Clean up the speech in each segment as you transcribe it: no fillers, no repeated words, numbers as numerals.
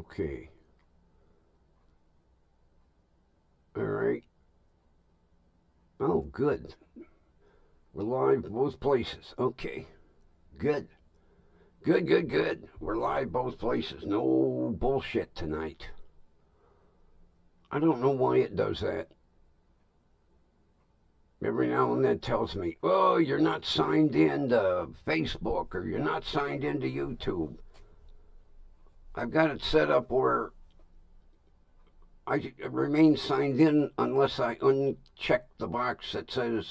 Okay. All right. Oh, good. We're live both places. Okay. Good. Good, good, good. We're live both places. No bullshit tonight. I don't know why it does that. Every now and then it tells me, oh, you're not signed in to Facebook or you're not signed into YouTube. I've got it set up where I remain signed in unless I uncheck the box that says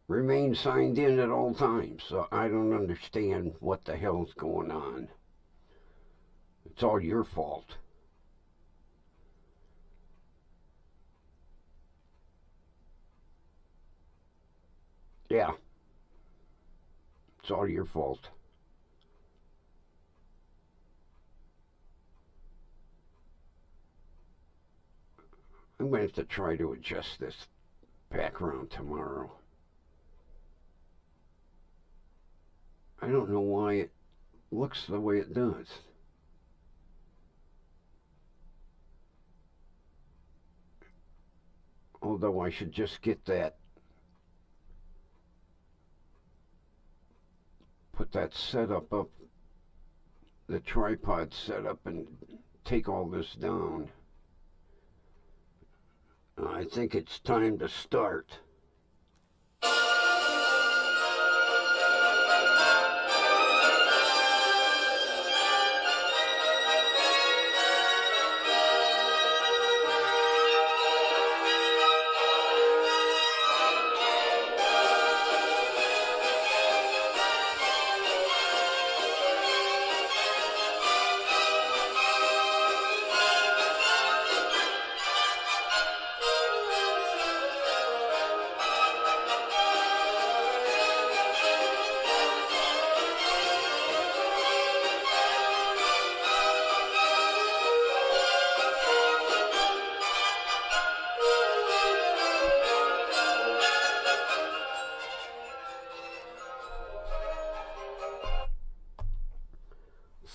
remain signed in at all times. So I don't understand what the hell's going on. It's all your fault. Yeah. It's all your fault. I'm going to have to try to adjust this background tomorrow. I don't know why it looks the way it does. Although I should just get that, put that setup up, the tripod set up, and take all this down. I think it's time to start.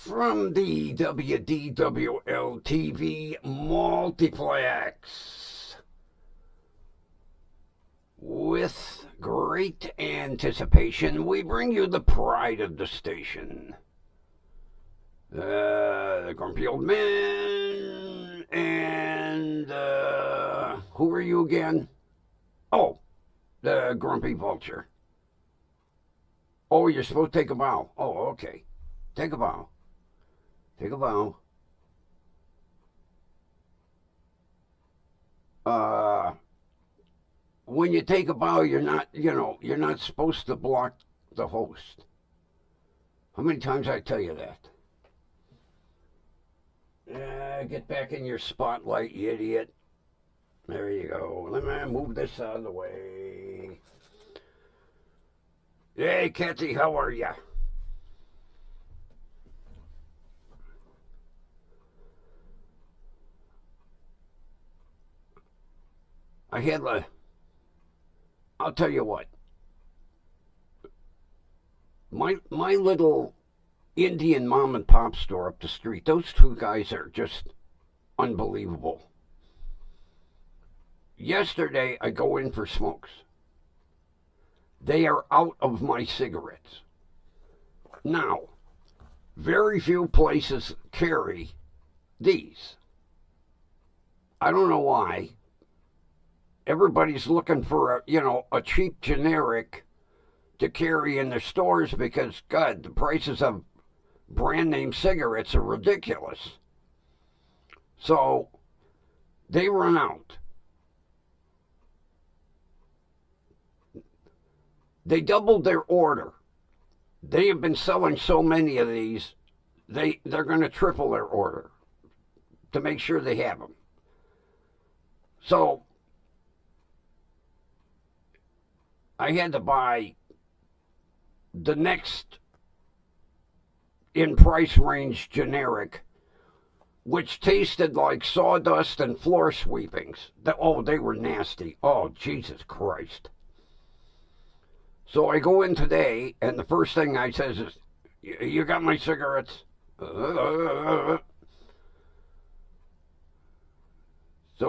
From the WDWL TV Multiplex, with great anticipation, we bring you the pride of the station. The Grumpy Old Man, and who are you again? Oh, the Grumpy Vulture. Oh, you're supposed to take a bow. Oh, okay. Take a bow. Take a bow. When you take a bow, you're not supposed to block the host. How many times I tell you that? Get back in your spotlight, you idiot. There you go. Let me move this out of the way. Hey, Kathy, how are ya? I'll tell you what. My little Indian mom and pop store up the street, those two guys are just unbelievable. Yesterday, I go in for smokes. They are out of my cigarettes. Now, very few places carry these. I don't know why. Everybody's looking for a cheap generic to carry in their stores because, God, the prices of brand name cigarettes are ridiculous. So they run out. They doubled their order. They have been selling so many of these, they're going to triple their order to make sure they have them. So I had to buy the next in price range generic, which tasted like sawdust and floor sweepings. They were nasty. Oh, Jesus Christ. So I go in today, and the first thing I says is, you got my cigarettes? So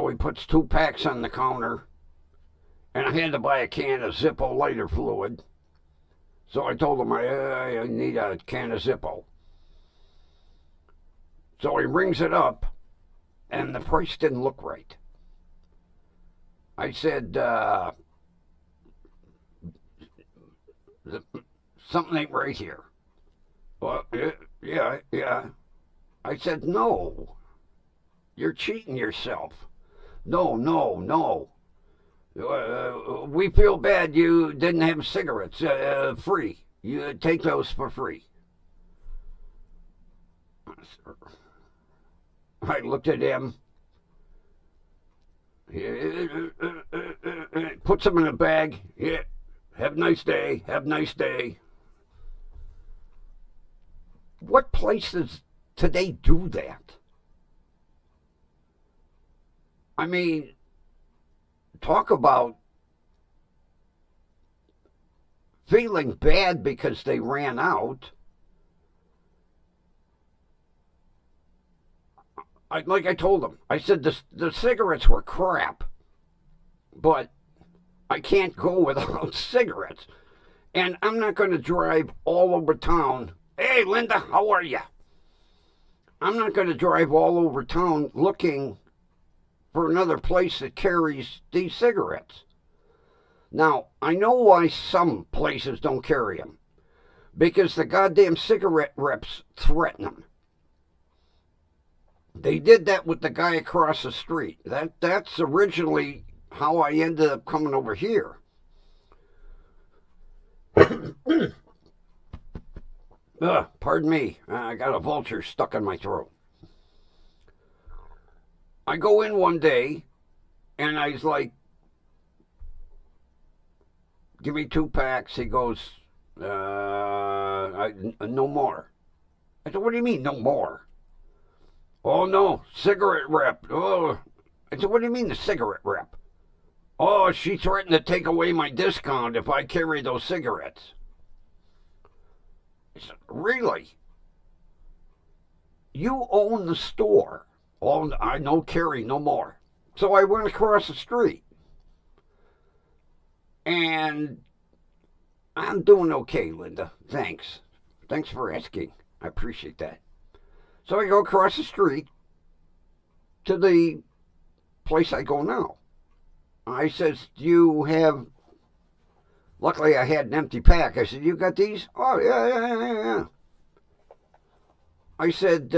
he puts 2 packs on the counter, and I had to buy a can of Zippo lighter fluid. So I told him I need a can of Zippo. So he rings it up, and the price didn't look right. I said, something ain't right here. Well, yeah. I said, no, you're cheating yourself. No. We feel bad you didn't have cigarettes free. You take those for free. I looked at him. Puts them in a bag. Yeah. Have a nice day. Have a nice day. What places today do that? I mean, talk about feeling bad because they ran out. Like I told them, I said the cigarettes were crap, but I can't go without cigarettes. And I'm not going to drive all over town. Hey, Linda, how are you? I'm not going to drive all over town looking for another place that carries these cigarettes. Now, I know why some places don't carry them. Because the goddamn cigarette reps threaten them. They did that with the guy across the street. That's originally how I ended up coming over here. Pardon me. I got a vulture stuck in my throat. I go in one day, and I was like, give me 2 packs. He goes, no more. I said, what do you mean, no more? Oh, no, cigarette rep. Oh, I said, what do you mean, the cigarette rep? Oh, she threatened to take away my discount if I carry those cigarettes. I said, really? You own the store. Oh, I no carry, no more. So I went across the street. And I'm doing okay, Linda. Thanks. Thanks for asking. I appreciate that. So I go across the street to the place I go now. I says, do you have... Luckily, I had an empty pack. I said, you got these? Oh, yeah. I said,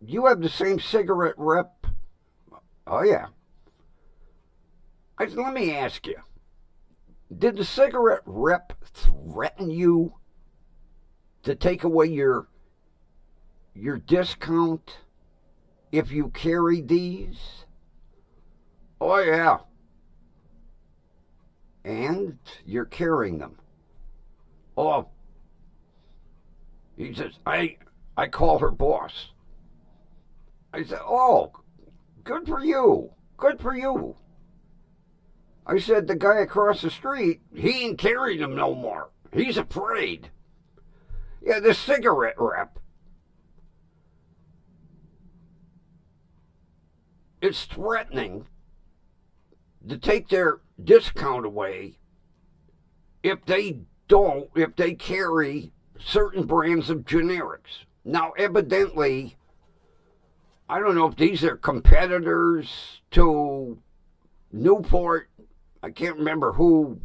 you have the same cigarette rep? Oh, yeah. I said, let me ask you. Did the cigarette rep threaten you to take away your discount if you carry these? Oh, yeah. And you're carrying them. Oh, he says, I call her boss. I said, oh, good for you. Good for you. I said, the guy across the street, he ain't carrying them no more. He's afraid. Yeah, the cigarette rep is threatening to take their discount away if they carry certain brands of generics. Now, evidently, I don't know if these are competitors to Newport. I can't remember who.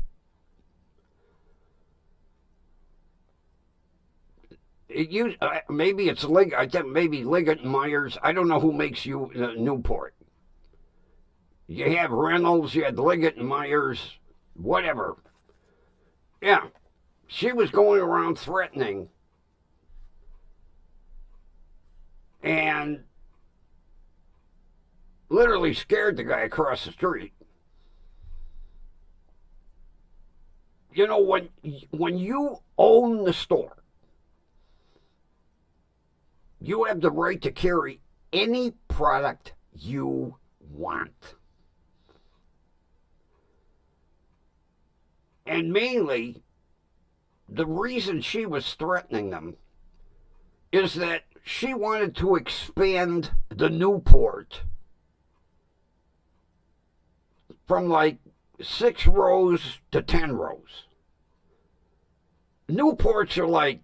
Maybe it's I think maybe Liggett and Myers. I don't know who makes you Newport. You have Reynolds, you had Liggett and Myers, whatever. Yeah, she was going around threatening, and literally scared the guy across the street. You know, when you own the store, you have the right to carry any product you want. And mainly, the reason she was threatening them is that she wanted to expand the Newport from like 6 rows to 10 rows. Newports are like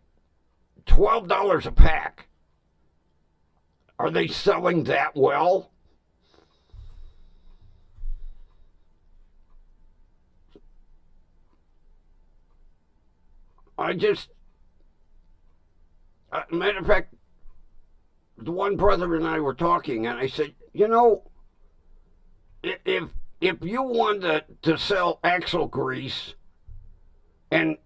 $12 a pack. Are they selling that well? Matter of fact, the one brother and I were talking, and I said, you know, if you wanted to sell axle grease, and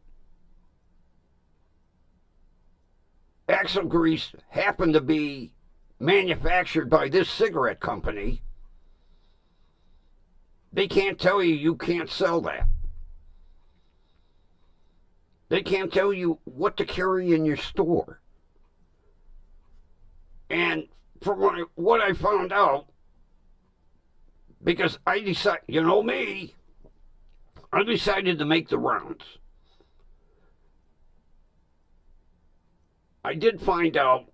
axle grease happened to be manufactured by this cigarette company, they can't tell you can't sell that. They can't tell you what to carry in your store. And from what I found out, because I decided, you know me, I decided to make the rounds. I did find out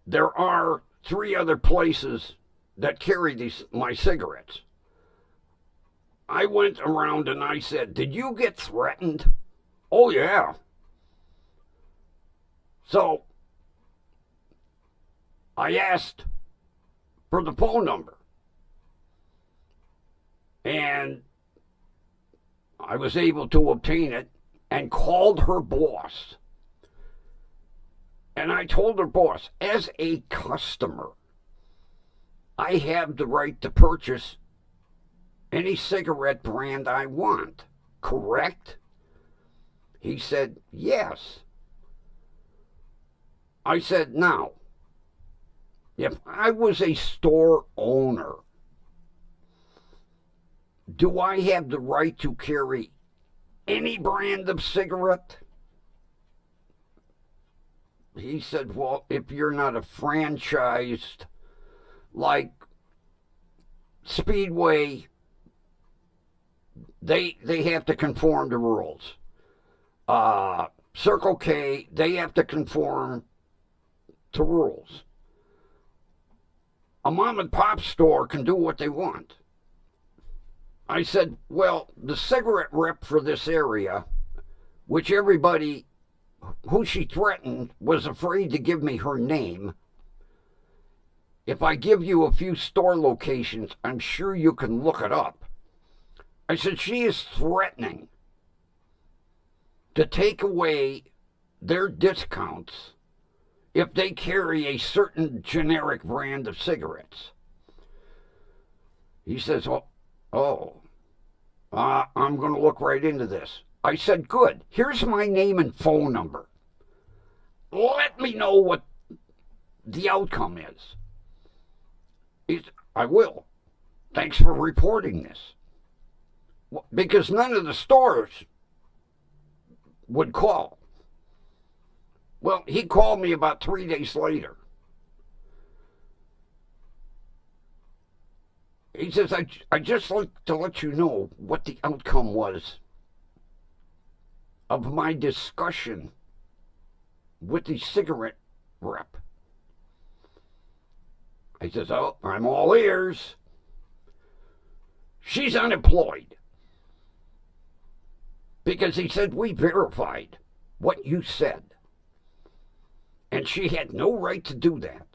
there are 3 other places that carry my cigarettes. I went around and I said, did you get threatened? Oh, yeah. So I asked for the phone number. And I was able to obtain it and called her boss. And I told her boss, as a customer, I have the right to purchase any cigarette brand I want, correct? He said, yes. I said, now, if I was a store owner, do I have the right to carry any brand of cigarette? He said, well, if you're not a franchised, like Speedway, they have to conform to rules. Circle K, they have to conform to rules. A mom and pop store can do what they want. I said, well, the cigarette rep for this area, which everybody who she threatened was afraid to give me her name. If I give you a few store locations, I'm sure you can look it up. I said, she is threatening to take away their discounts if they carry a certain generic brand of cigarettes. He says, I'm going to look right into this. I said, good. Here's my name and phone number. Let me know what the outcome is. I will. Thanks for reporting this. Because none of the stores would call. Well, he called me about 3 days later. He says, I just like to let you know what the outcome was of my discussion with the cigarette rep. I says, oh, I'm all ears. She's unemployed. Because he said, we verified what you said. And she had no right to do that.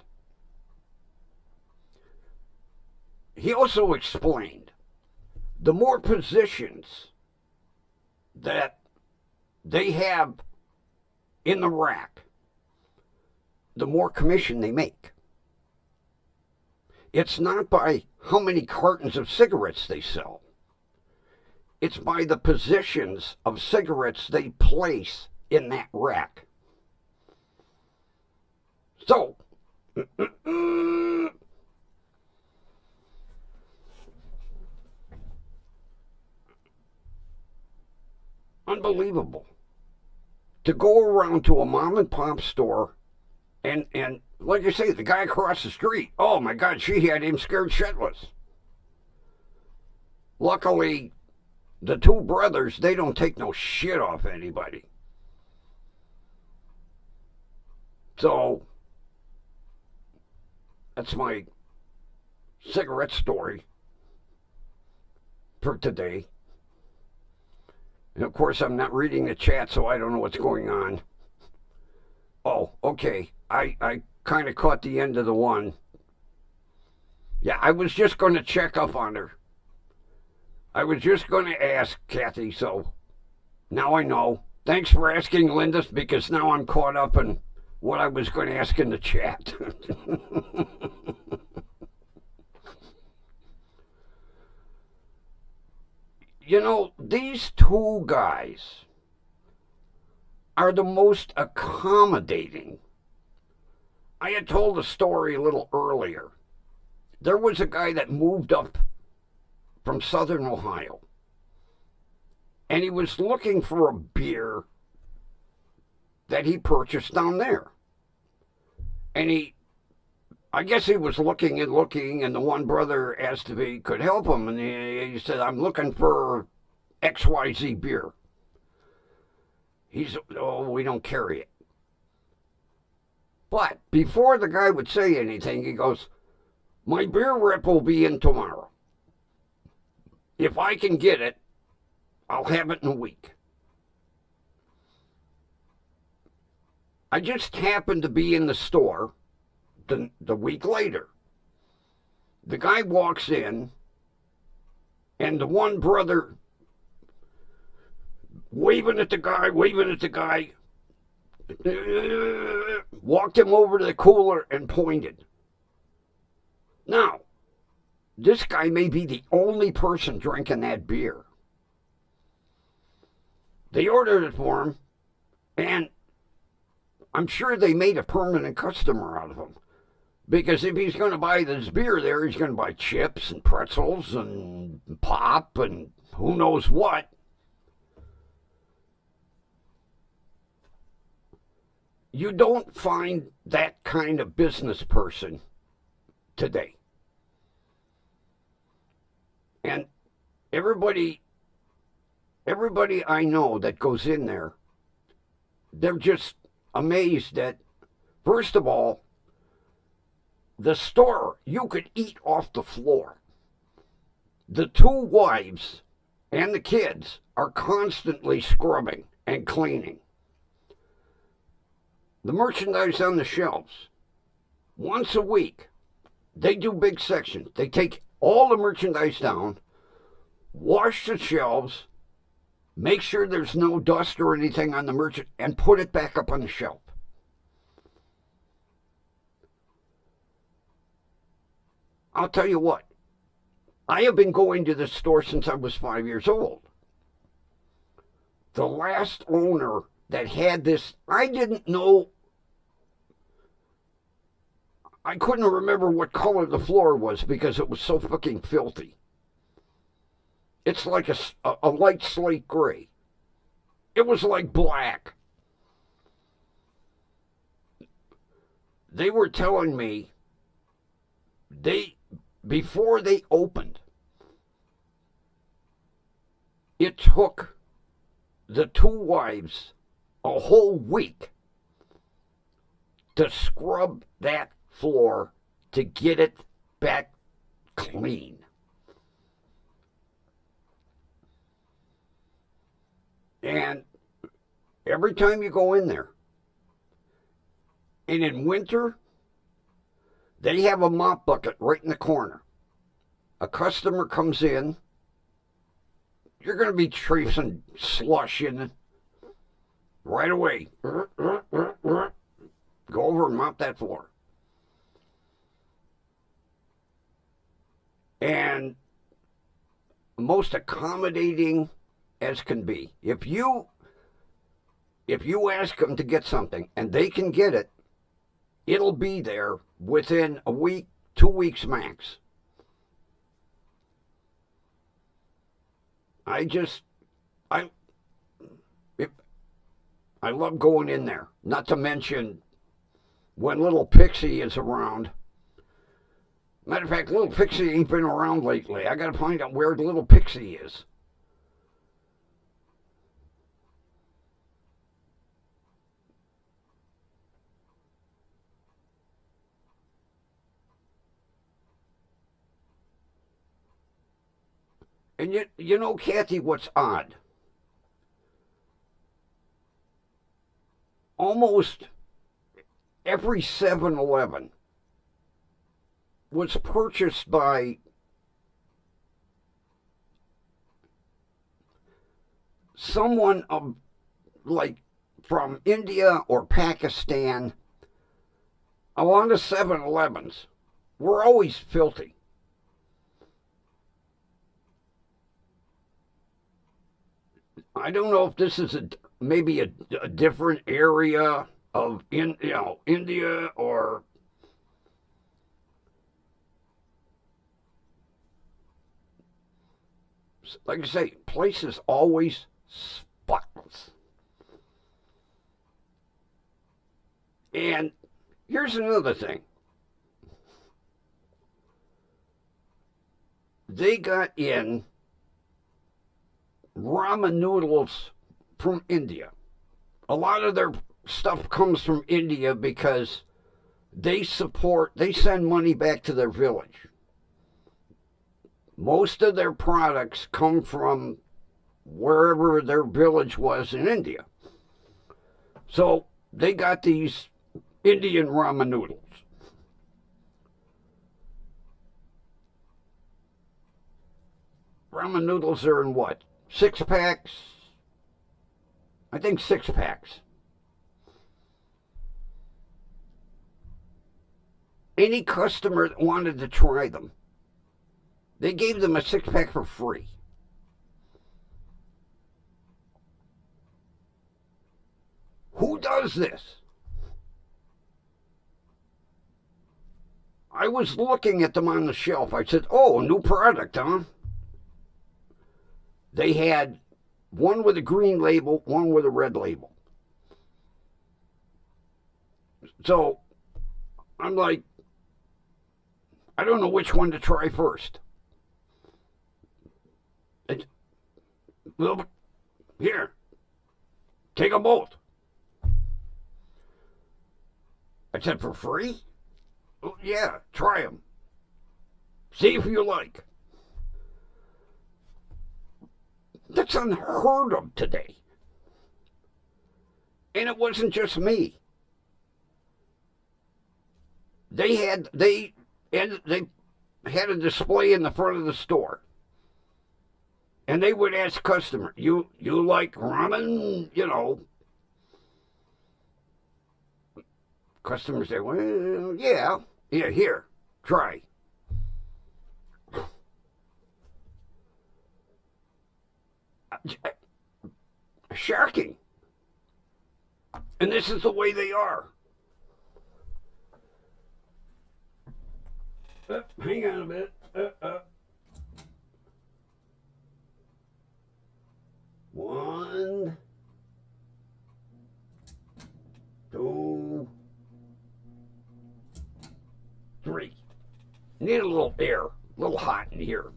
He also explained the more positions that they have in the rack, the more commission they make. It's not by how many cartons of cigarettes they sell. It's by the positions of cigarettes they place in that rack. So, unbelievable. To go around to a mom and pop store and like I say, the guy across the street, oh my God, she had him scared shitless. Luckily, the 2 brothers, they don't take no shit off anybody. So, That's my cigarette story for today. And of course, I'm not reading the chat, so I don't know what's going on. Oh, okay. I kind of caught the end of the one. Yeah, I was just going to check up on her. I was just going to ask Kathy, so now I know. Thanks for asking, Linda, because now I'm caught up in what I was going to ask in the chat. You know, these two guys are the most accommodating. I had told a story a little earlier. There was a guy that moved up from southern Ohio, and he was looking for a beer that he purchased down there. And I guess he was looking, and the one brother asked if he could help him, and he said, I'm looking for XYZ beer. He said, oh, we don't carry it. But before the guy would say anything, he goes, my beer rep will be in tomorrow. If I can get it, I'll have it in a week. I just happened to be in the store the week later. The guy walks in, and the one brother waving at the guy, walked him over to the cooler and pointed. Now, this guy may be the only person drinking that beer. They ordered it for him, and I'm sure they made a permanent customer out of him. Because if he's going to buy this beer there, he's going to buy chips and pretzels and pop and who knows what. You don't find that kind of business person today. And everybody I know that goes in there, they're just amazed that, first of all, the store, you could eat off the floor. The two wives and the kids are constantly scrubbing and cleaning. The merchandise on the shelves, once a week, they do big sections. They take all the merchandise down, wash the shelves, make sure there's no dust or anything on the merchandise, and put it back up on the shelf. I'll tell you what, I have been going to this store since I was 5 years old. The last owner that had this, I didn't know, I couldn't remember what color the floor was because it was so fucking filthy. It's like a light slate gray. It was like black. They were telling me before they opened, it took the two wives a whole week to scrub that floor to get it back clean. And every time you go in there, and in winter, they have a mop bucket right in the corner. A customer comes in, you're going to be tracing slush in it right away. Go over and mop that floor. And most accommodating as can be. If you ask them to get something and they can get it, it'll be there within a week, 2 weeks max. I love going in there. Not to mention when little Pixie is around. Matter of fact, little Pixie ain't been around lately. I got to find out where the little Pixie is. And you know, Kathy, what's odd? Almost every 7-Eleven was purchased by someone of, like, from India or Pakistan. A lot of 7-Elevens were always filthy. I don't know if this is maybe a different area of India, or like I say, places always spotless. And here's another thing. They got in ramen noodles from India. A lot of their stuff comes from India because they send money back to their village. Most of their products come from wherever their village was in India. So they got these Indian ramen noodles. Ramen noodles are in what? 6-packs? I think 6-packs. Any customer that wanted to try them, they gave them a 6-pack for free. Who does this? I was looking at them on the shelf. I said, oh, new product, huh? They had one with a green label, one with a red label. So I'm like, I don't know which one to try first. Well, here, take them both. I said, for free? Oh, yeah, try them. See if you like. That's unheard of today. And it wasn't just me. They had a display in the front of the store. And they would ask customers, you like ramen? You know. Customers say, well, yeah, here, try. Shocking. And this is the way they are. Hang on a minute. 1, 2, 3. Need a little air, a little hot in here.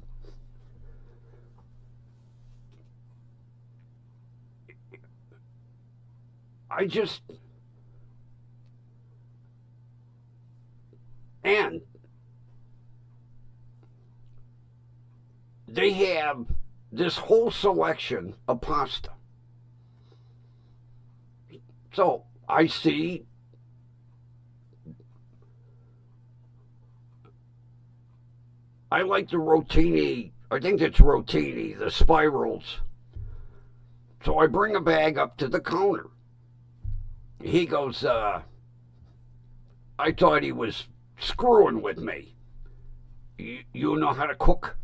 And they have this whole selection of pasta. So I see I like the rotini. I think it's rotini, the spirals. So I bring a bag up to the counter. He goes, I thought he was screwing with me. You know how to cook?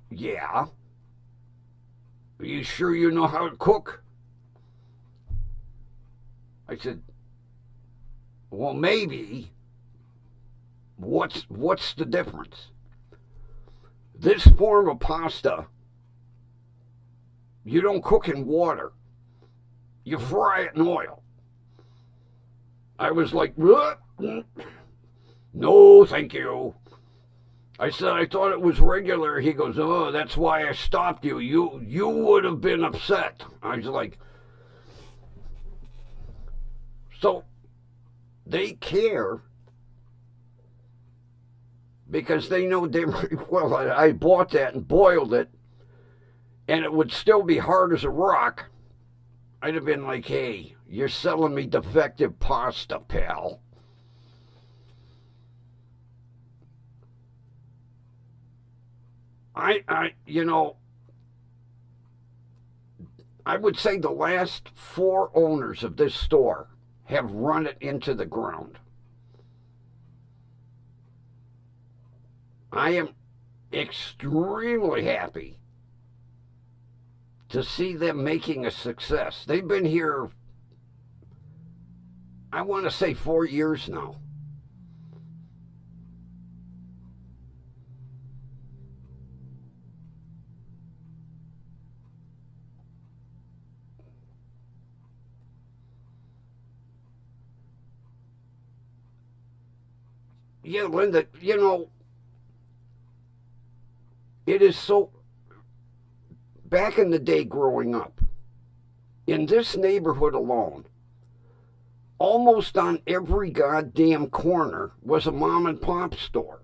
Yeah. Are you sure you know how to cook? I said, well, maybe. What's the difference? This form of pasta, you don't cook in water. You fry it in oil. I was like, no, thank you. I said, I thought it was regular. He goes, oh, that's why I stopped you. You would have been upset. I was like, so they care, because they know damn well I bought that and boiled it, and it would still be hard as a rock. I'd have been like, hey, you're selling me defective pasta, pal. I would say the last 4 owners of this store have run it into the ground. I am extremely happy to see them making a success. They've been here, I want to say 4 years now. Yeah, Linda, it is so. Back in the day growing up, in this neighborhood alone, almost on every goddamn corner was a mom and pop store.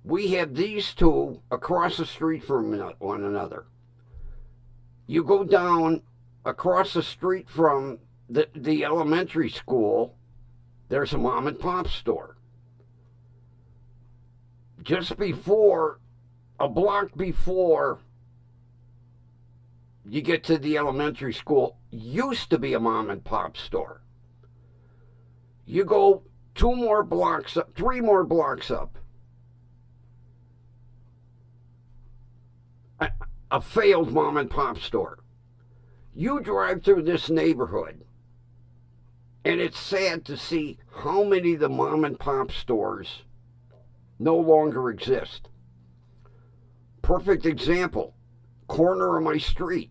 We had these two across the street from one another. You go down across the street from the elementary school, there's a mom and pop store. Just before, a block before you get to the elementary school, used to be a mom and pop store. You go 2 more blocks up, 3 more blocks up, a failed mom and pop store. You drive through this neighborhood, and it's sad to see how many of the mom and pop stores no longer exist. Perfect example, corner of my street.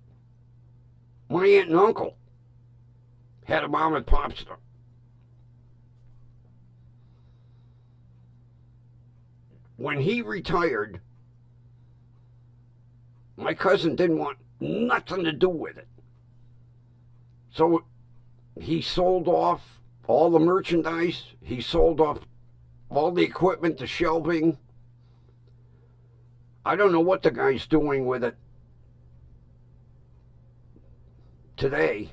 My aunt and uncle had a mom and pop store. When he retired, my cousin didn't want nothing to do with it. So he sold off all the merchandise. He sold off all the equipment, the shelving. I don't know what the guy's doing with it today.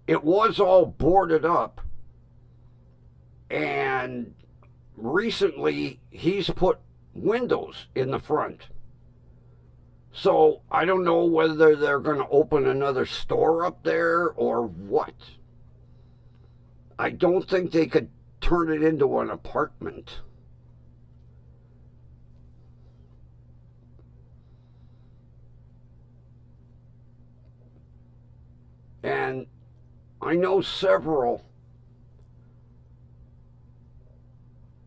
It was all boarded up, and recently he's put windows in the front. So I don't know whether they're going to open another store up there or what. I don't think they could turn it into an apartment. And I know several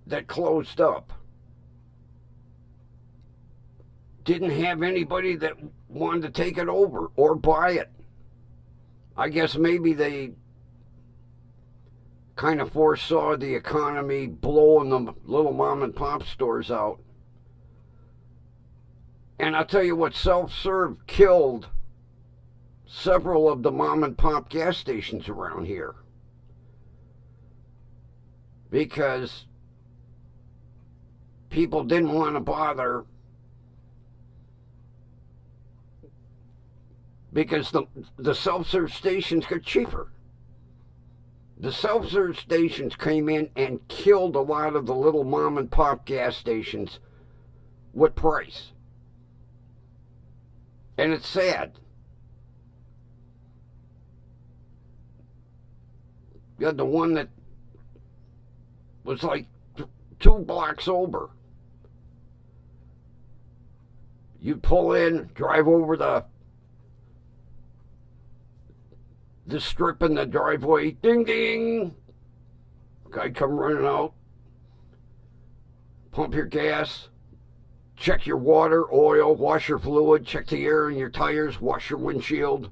that closed up. Didn't have anybody that wanted to take it over or buy it. I guess maybe they kind of foresaw the economy blowing the little mom and pop stores out. And I'll tell you what, self-serve killed several of the mom and pop gas stations around here. Because people didn't want to bother, because the self-serve stations got cheaper. The self-serve stations came in and killed a lot of the little mom and pop gas stations with price. And it's sad. You had the one that was like 2 blocks over. You pull in, drive over the strip in the driveway, ding ding, guy come running out, pump your gas, check your water, oil, wash your fluid, check the air in your tires, wash your windshield.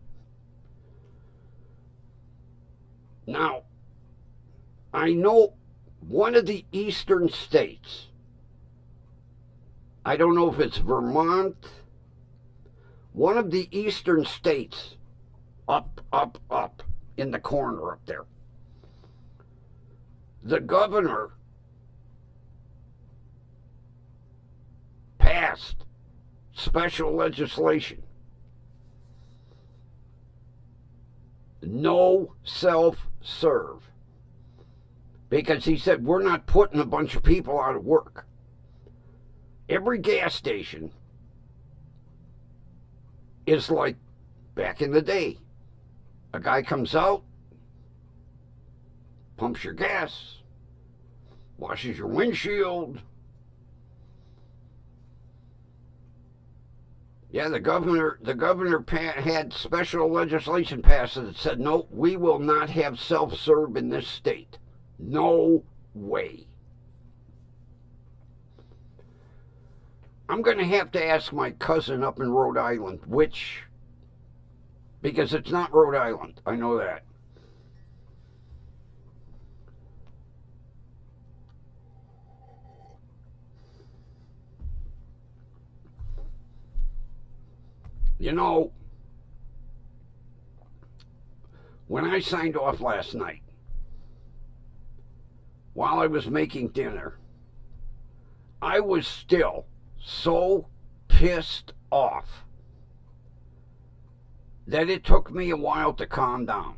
Now, I know one of the eastern states, I don't know if it's Vermont, one of the eastern states, up in the corner up there. The governor passed special legislation. No self-serve. Because he said, we're not putting a bunch of people out of work. Every gas station is like back in the day. A guy comes out, pumps your gas, washes your windshield. Yeah, the governor had special legislation passed that said, no, we will not have self-serve in this state. No way. I'm going to have to ask my cousin up in Rhode Island which, because it's not Rhode Island. I know that. You know, when I signed off last night, while I was making dinner, I was still so pissed off that it took me a while to calm down.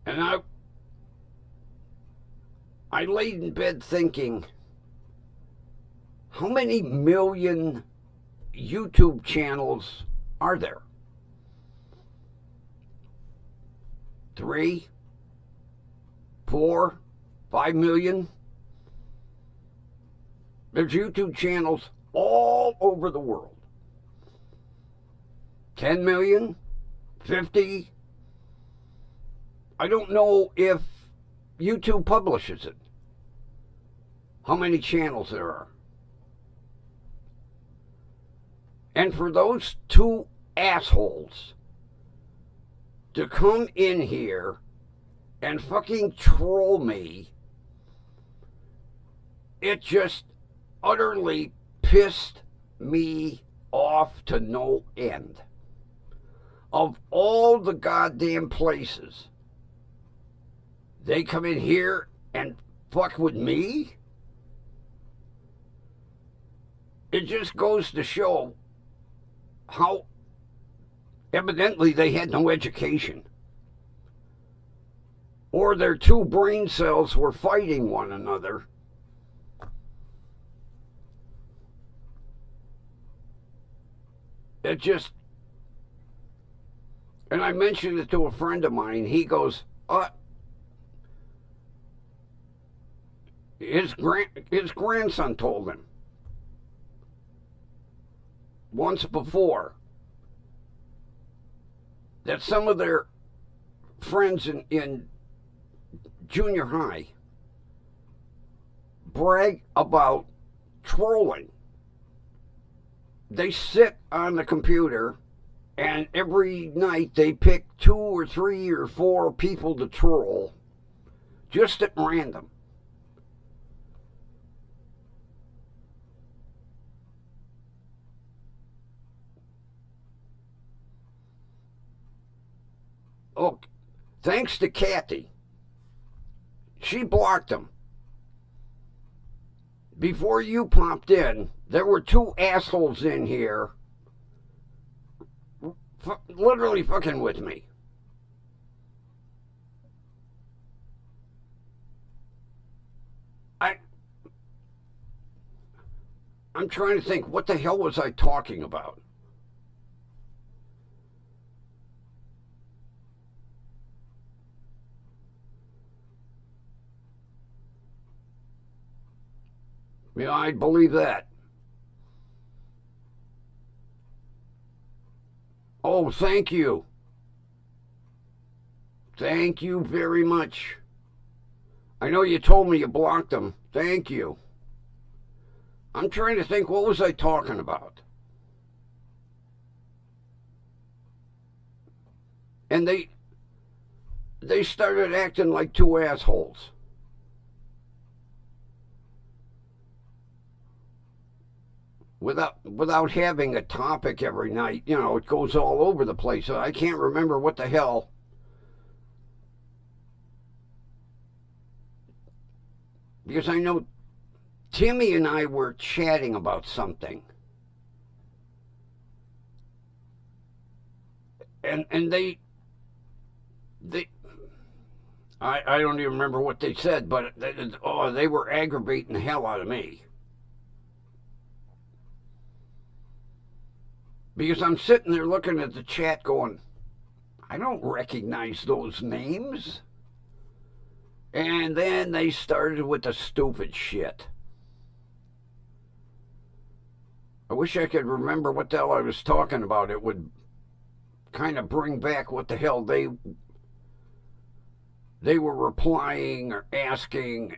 And I laid in bed thinking, how many million YouTube channels are there? 3, 4, 5 million? There's YouTube channels all over the world. 10 million? 50? I don't know if YouTube publishes it. How many channels there are. And for those two assholes to come in here and fucking troll me, it just utterly pissed me off to no end. Of all the goddamn places they come in here and fuck with me, it just goes to show how evidently they had no education, or their two brain cells were fighting one another. It just, and I mentioned it to a friend of mine. He goes, his grandson told him once before that some of their friends in junior high brag about trolling. They sit on the computer and every night they pick 2 or 3 or 4 people to troll just at random. Oh, thanks to Kathy. She blocked them. Before you popped in, there were 2 assholes in here literally fucking with me. I'm trying to think, what the hell was I talking about? Yeah, I believe that. Oh, thank you. Thank you very much. I know you told me you blocked them. Thank you. I'm trying to think, what was I talking about? And they started acting like 2 assholes. Without having a topic every night, you know, it goes all over the place. I can't remember what the hell. Because I know Timmy and I were chatting about something. And they I don't even remember what they said, but they were aggravating the hell out of me. Because I'm sitting there looking at the chat going, I don't recognize those names. And then they started with the stupid shit. I wish I could remember what the hell I was talking about. It would kind of bring back what the hell they were replying or asking.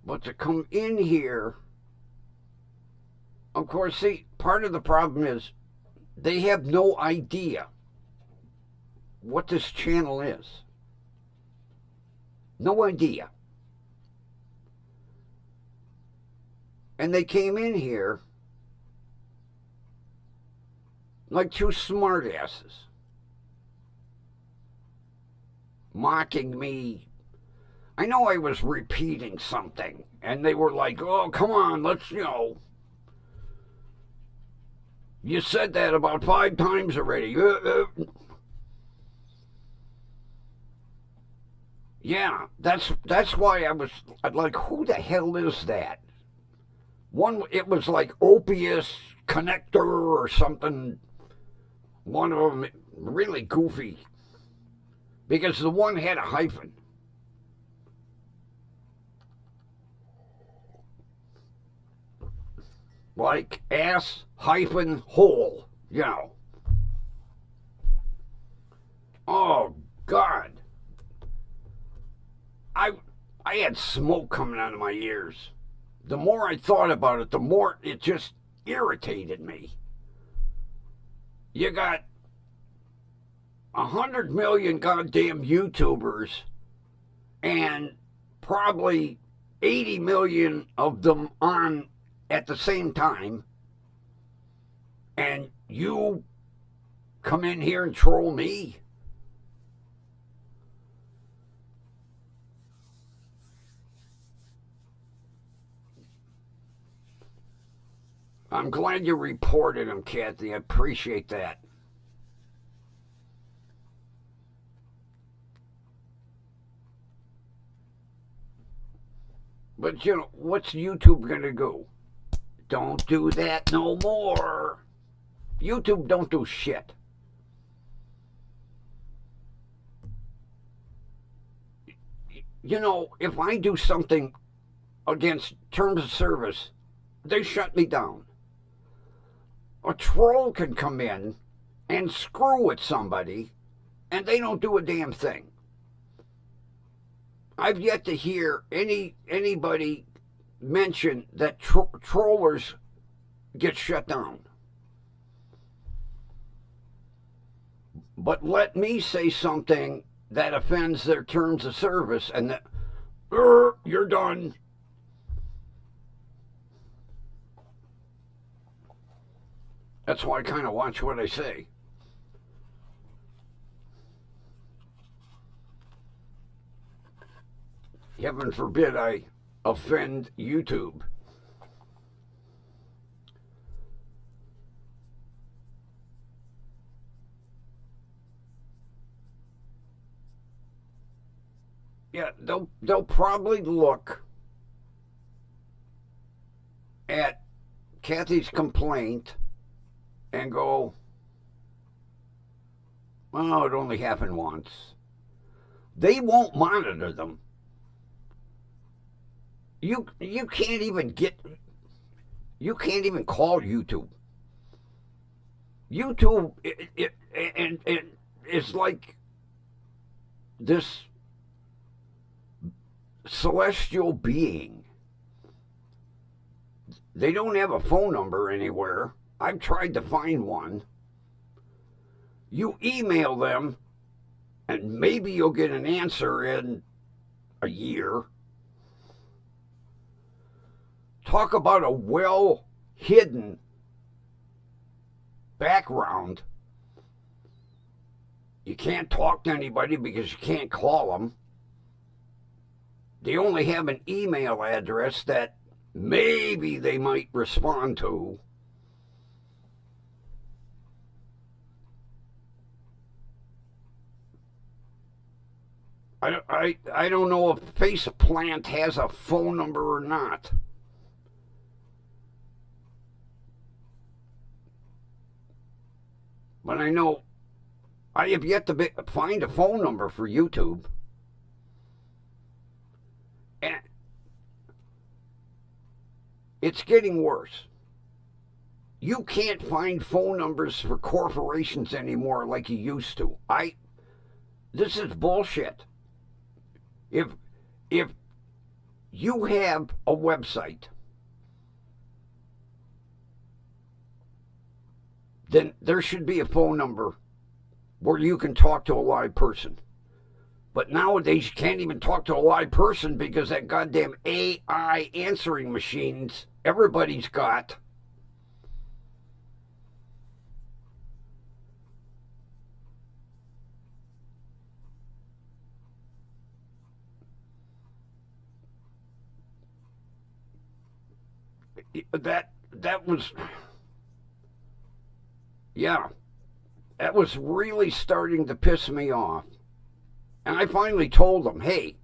But to come in here, of course, see, part of the problem is they have no idea what this channel is. No idea. And they came in here like two smartasses, mocking me. I know I was repeating something, and they were like, oh, come on, let's, you said that about 5 times already. Yeah, that's why I'd like, who the hell is that? One, it was like Opius Connector or something. One of them really goofy, because the one had a hyphen. Like ass hyphen hole, Oh, God. I had smoke coming out of my ears. The more I thought about it, the more it just irritated me. You got 100 million goddamn YouTubers, and probably 80 million of them on at the same time, and you come in here and troll me? I'm glad you reported him, Kathy. I appreciate that. But, what's YouTube going to do? Don't do that no more. YouTube don't do shit. If I do something against terms of service, they shut me down. A troll can come in and screw with somebody, and they don't do a damn thing. I've yet to hear anybody mention that trollers get shut down. But let me say something that offends their terms of service, and that, you're done. That's why I kind of watch what I say. Heaven forbid I offend YouTube. Yeah, they'll probably look at Kathy's complaint and go, oh, it only happened once. They won't monitor them. You can't even call YouTube. YouTube it is like this celestial being. They don't have a phone number anywhere. I've tried to find one. You email them, and maybe you'll get an answer in a year. Talk about a well-hidden background. You can't talk to anybody because you can't call them. They only have an email address that maybe they might respond to. I don't know if Faceplant has a phone number or not. But I know I have yet to find a phone number for YouTube. And it's getting worse. You can't find phone numbers for corporations anymore like you used to. This is bullshit. If you have a website, then there should be a phone number where you can talk to a live person. But nowadays you can't even talk to a live person because that goddamn AI answering machines everybody's got. That was, yeah, that was really starting to piss me off. And I finally told them, hey,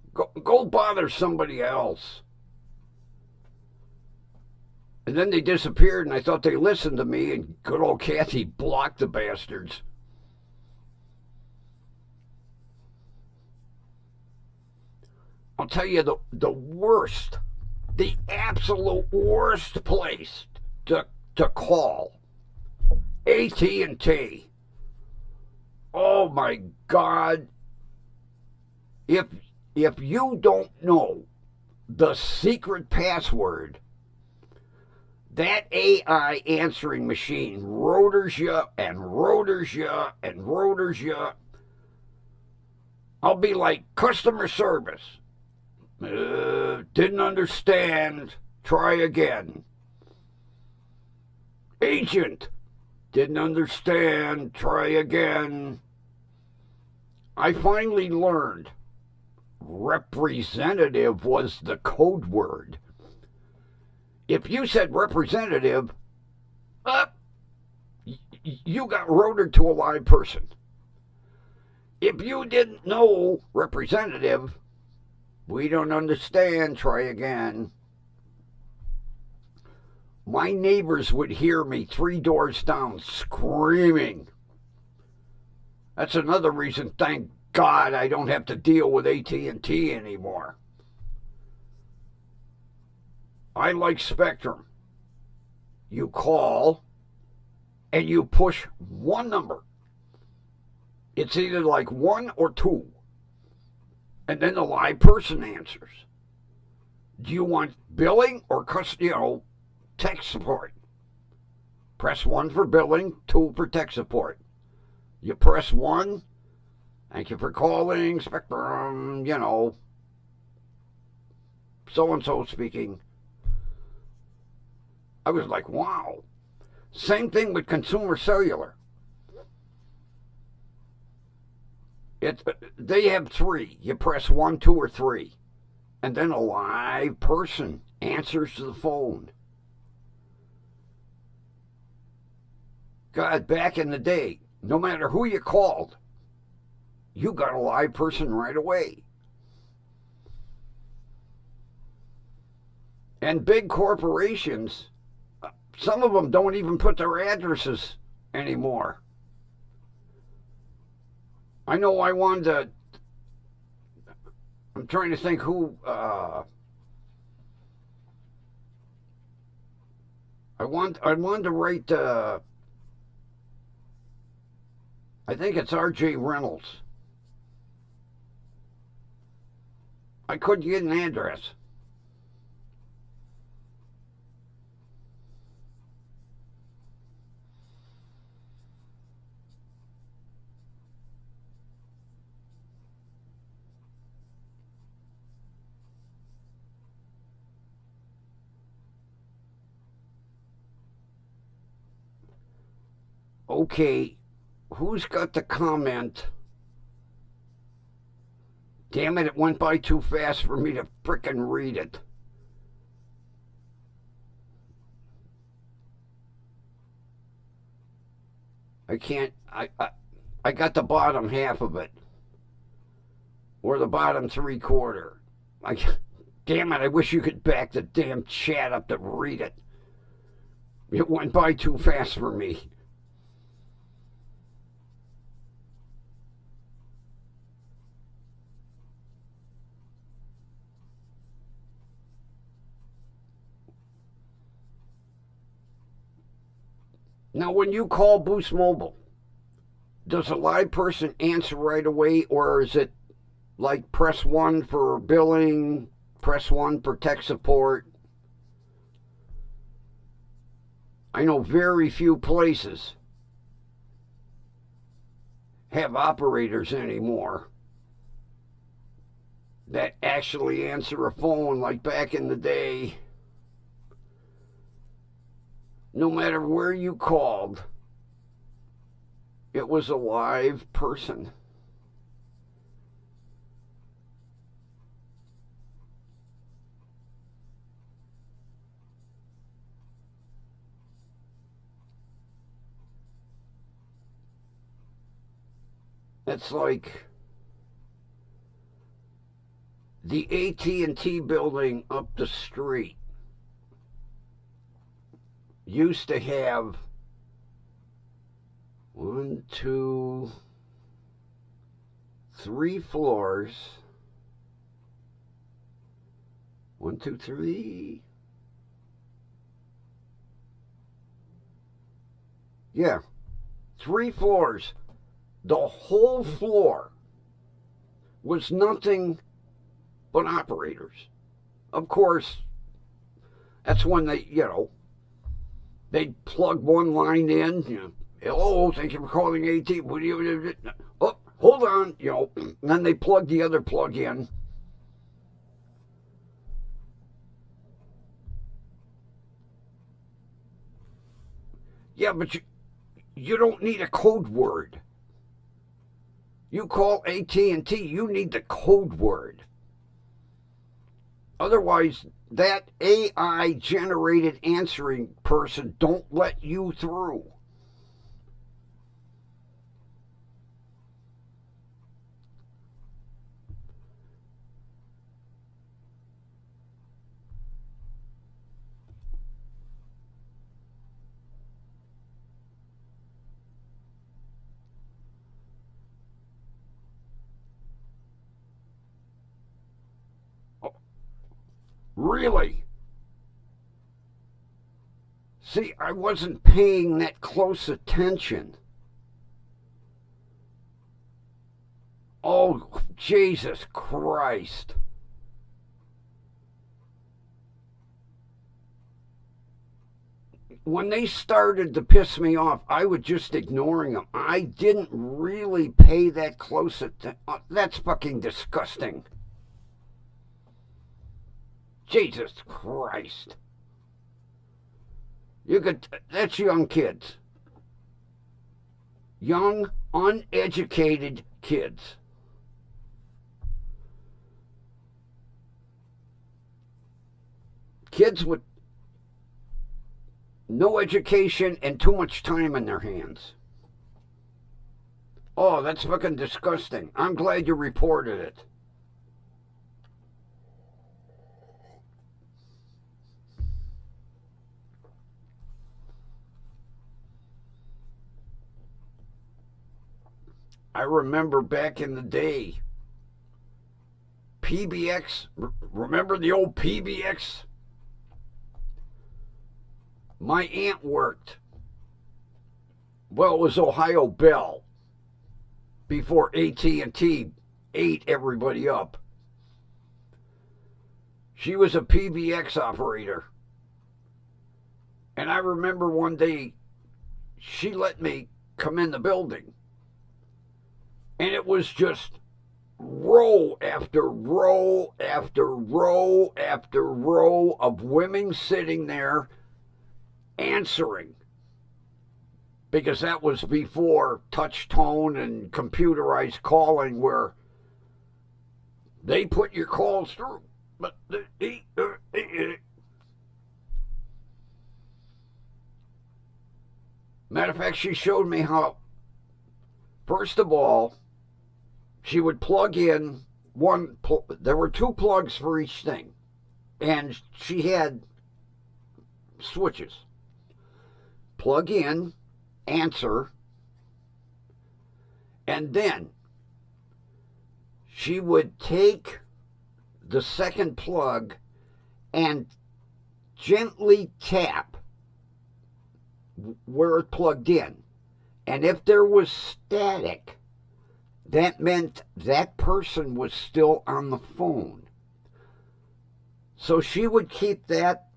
go bother somebody else. And then they disappeared, and I thought they listened to me, and good old Kathy blocked the bastards. I'll tell you the worst, the absolute worst place to call. AT&T. Oh my God. If you don't know the secret password, that AI answering machine rotors you and rotors you and rotors you. I'll be like, customer service. Didn't understand. Try again. Agent. Didn't understand. Try again. I finally learned representative was the code word. If you said representative, you got rotored to a live person. If you didn't know representative, we don't understand, try again. My neighbors would hear me 3 doors down screaming. That's another reason, thank God, I don't have to deal with AT&T anymore. I like Spectrum. You call and you push one number. It's either like 1 or 2. And then the live person answers. Do you want billing or tech support? Press 1 for billing, 2 for tech support. You press 1, thank you for calling Spectrum, so-and-so speaking. I was like, wow. Same thing with consumer cellular. They have 3. You press 1, 2, or 3. And then a live person answers to the phone. God, back in the day, no matter who you called, you got a live person right away. And big corporations, some of them don't even put their addresses anymore. I know I wanted to, I'm trying to think who, I wanted to write, I think it's R.J. Reynolds. I couldn't get an address. Okay, who's got the comment? Damn it went by too fast for me to frickin' read it. I can't, I got the bottom half of it. Or the bottom 3/4. Damn it, I wish you could back the damn chat up to read it. It went by too fast for me. Now, when you call Boost Mobile, does a live person answer right away, or is it like press 1 for billing, press 1 for tech support? I know very few places have operators anymore that actually answer a phone like back in the day. No matter where you called, it was a live person. It's like the AT&T building up the street used to have 1, 2, 3 floors. 1, 2, 3. Yeah, 3 floors. The whole floor was nothing but operators. Of course, that's when they'd plug one line in. Hello, thank you for calling AT. Oh, hold on. And then they plug the other plug in. Yeah, but you don't need a code word. You call AT&T, you need the code word. Otherwise, that AI-generated answering person don't let you through. Really? See, I wasn't paying that close attention. Oh, Jesus Christ. When they started to piss me off, I was just ignoring them. I didn't really pay that close attention. That's fucking disgusting. Jesus Christ. That's young kids. Young, uneducated kids. Kids with no education and too much time in their hands. Oh, that's fucking disgusting. I'm glad you reported it. I remember back in the day, PBX, remember the old PBX? My aunt worked. Well, it was Ohio Bell before AT&T ate everybody up. She was a PBX operator. And I remember one day she let me come in the building. And it was just row after row after row after row of women sitting there answering. because that was before touch tone and computerized calling where they put your calls through. But matter of fact, she showed me how, first of all, she would plug in there were 2 plugs for each thing, and she had switches. Plug in, answer, and then she would take the second plug and gently tap where it plugged in. And if there was static, that meant that person was still on the phone. So she would keep that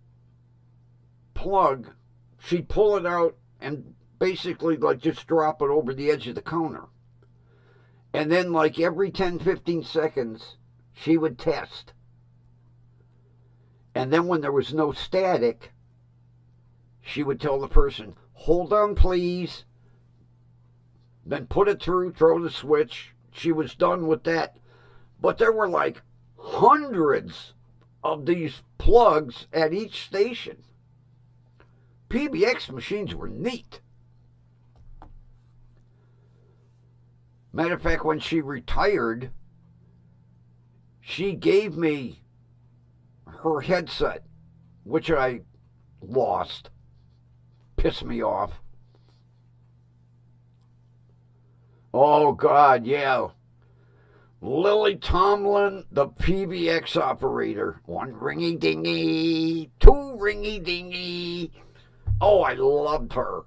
plug, she'd pull it out and basically like just drop it over the edge of the counter. And then like every 10-15 seconds, she would test. And then when there was no static, she would tell the person, hold on please, then put it through, throw the switch. She was done with that. But there were like hundreds of these plugs at each station. PBX machines were neat. Matter of fact, when she retired, she gave me her headset, which I lost. Pissed me off. Oh, God, yeah. Lily Tomlin, the PBX operator. 1 ringy-dingy, 2 ringy-dingy. Oh, I loved her.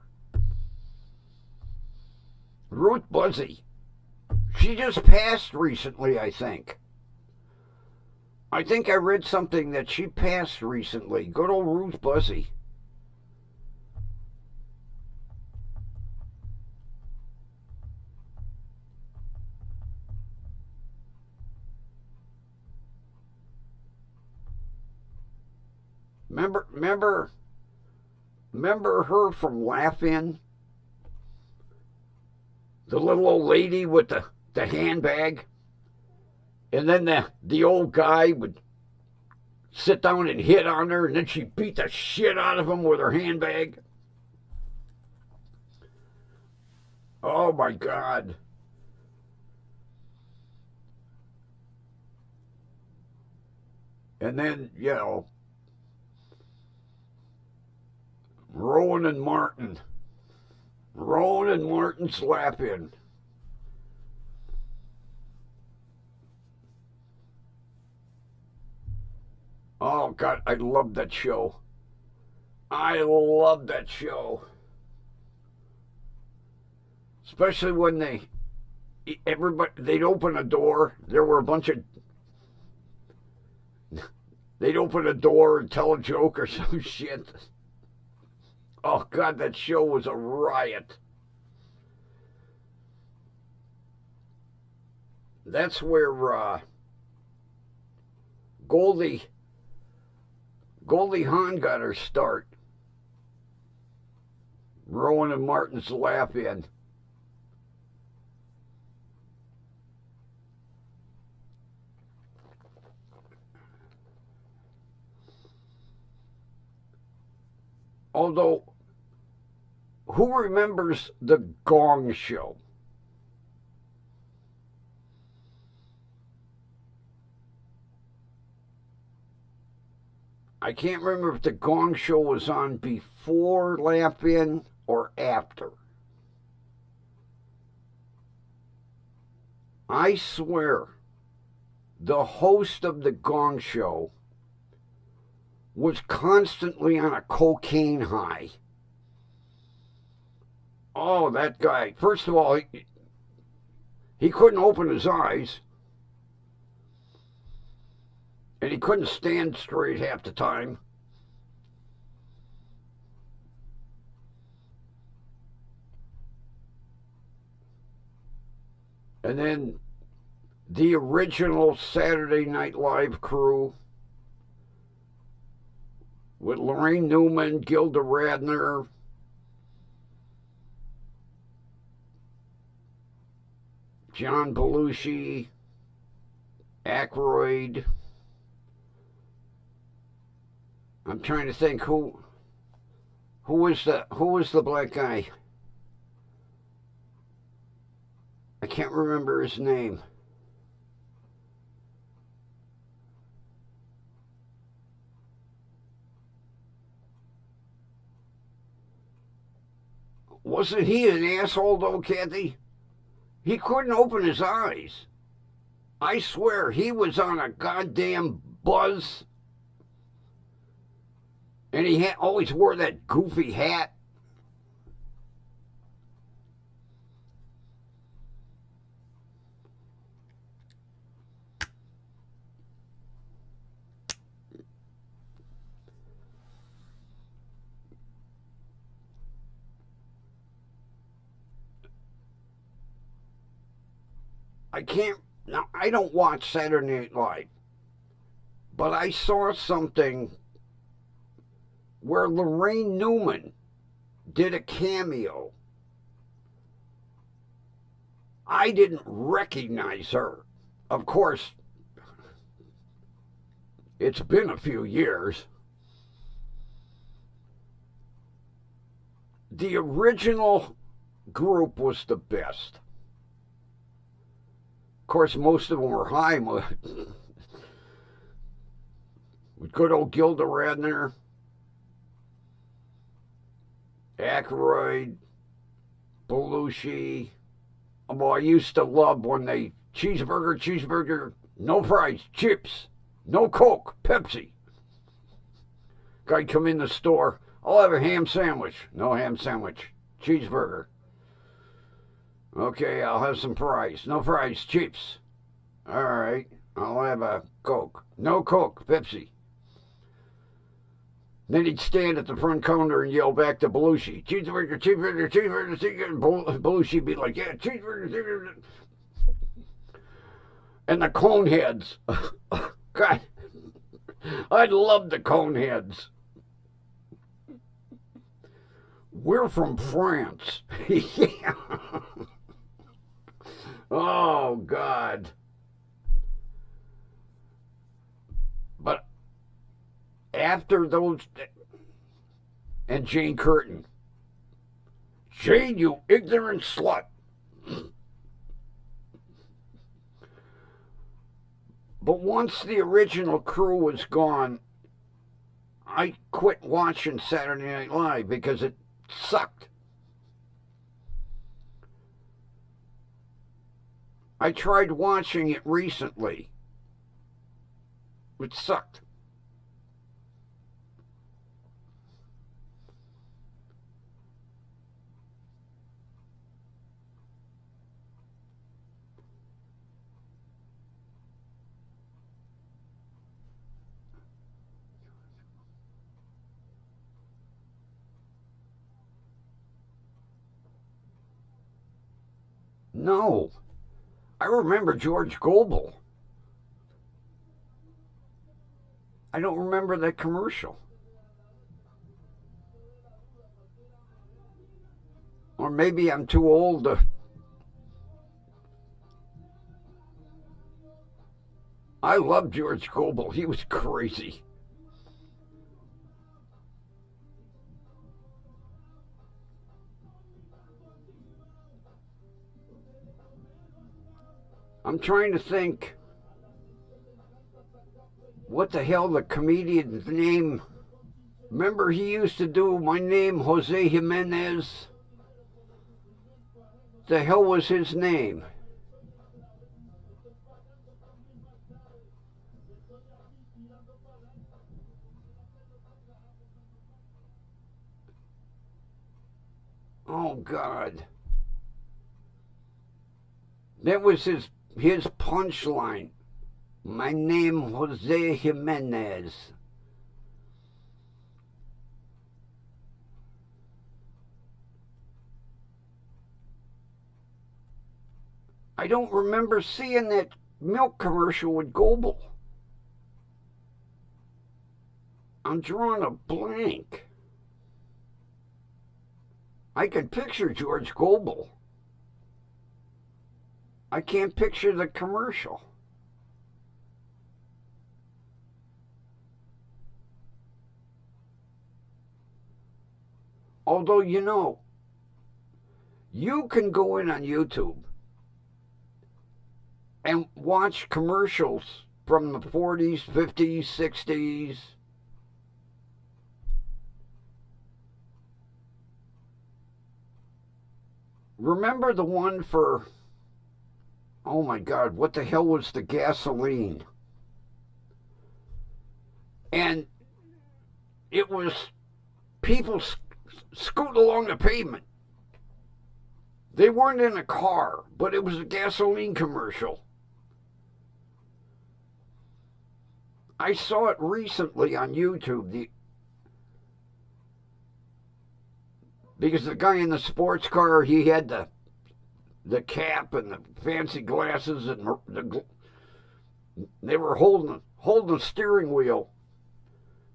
Ruth Buzzy. She just passed recently, I think. I think I read something that she passed recently. Good old Ruth Buzzy. Remember her from Laugh-In? The little old lady with the handbag? And then the old guy would sit down and hit on her, and then she beat the shit out of him with her handbag. Oh, my God. And then, you know, Rowan and Martin. Rowan and Martin's Laugh-In. Oh, God, I love that show. I love that show. Especially when they'd open a door. There were a bunch of... They'd open a door and tell a joke or some shit. Oh, God, that show was a riot. That's where Goldie Hawn got her start. Rowan and Martin's Laugh-In. Although, who remembers the Gong Show? I can't remember if the Gong Show was on before Laugh-In or after. I swear, the host of the Gong Show was constantly on a cocaine high. Oh, that guy. First of all, he couldn't open his eyes. And he couldn't stand straight half the time. And then the original Saturday Night Live crew with Lorraine Newman, Gilda Radner, John Belushi, Aykroyd. I'm trying to think who was the black guy? I can't remember his name. Wasn't he an asshole though, Kathy? He couldn't open his eyes. I swear he was on a goddamn buzz. And he always wore that goofy hat. Now, I don't watch Saturday Night Live, but I saw something where Lorraine Newman did a cameo. I didn't recognize her. Of course, it's been a few years. The original group was the best. Of course, most of them were high. With good old Gilda Radner, Aykroyd, Belushi. Oh, I used to love when they cheeseburger, no fries, chips, no Coke, Pepsi. Guy'd come in the store, I'll have a ham sandwich. No ham sandwich, cheeseburger. Okay, I'll have some fries. No fries, chips. All right, I'll have a Coke. No Coke, Pepsi. Then he'd stand at the front counter and yell back to Belushi, cheeseburger, cheeseburger, cheeseburger, cheeseburger. Belushi'd be like, yeah, cheeseburger, cheeseburger. And the cone heads. God, I love the cone heads. We're from France. Yeah. Oh, God. But after those, and Jane Curtin. Jane, you ignorant slut. But once the original crew was gone, I quit watching Saturday Night Live because it sucked. I tried watching it recently. It sucked. No. I remember George Gobel. I don't remember that commercial. Or maybe I'm too old to... I love George Gobel. He was crazy. I'm trying to think what the hell the comedian's name. Remember he used to do My Name, Jose Jimenez? The hell was his name? Oh, God. That was his punchline. My name, Jose Jimenez. I don't remember seeing that milk commercial with Gobel. I'm drawing a blank. I could picture George Gobel. I can't picture the commercial. Although, you know, you can go in on YouTube and watch commercials from the 40s, 50s, 60s. Remember the one for, oh my God, what the hell was the gasoline? And it was people scooting along the pavement. They weren't in a car, but it was a gasoline commercial. I saw it recently on YouTube. Because the guy in the sports car, he had the cap and the fancy glasses, and they were holding the steering wheel.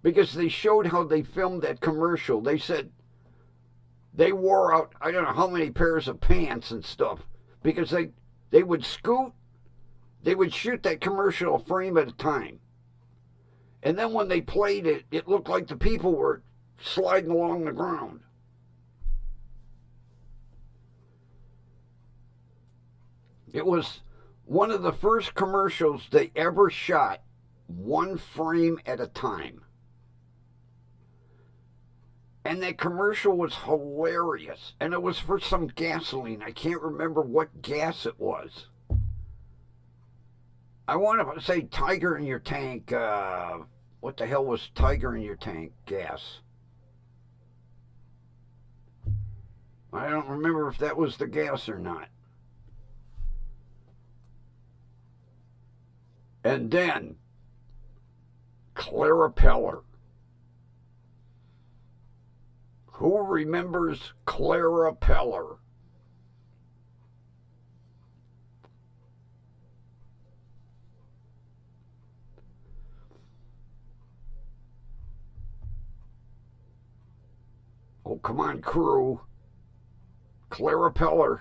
Because they showed how they filmed that commercial. They said they wore out, I don't know how many pairs of pants and stuff, because they would scoot, they would shoot that commercial a frame at a time. And then when they played it, it looked like the people were sliding along the ground. It was one of the first commercials they ever shot one frame at a time. And that commercial was hilarious. And it was for some gasoline. I can't remember what gas it was. I want to say Tiger in your tank. What the hell was Tiger in your tank gas? I don't remember if that was the gas or not. And then Clara Peller. Who remembers Clara Peller? Oh, come on, crew. Clara Peller.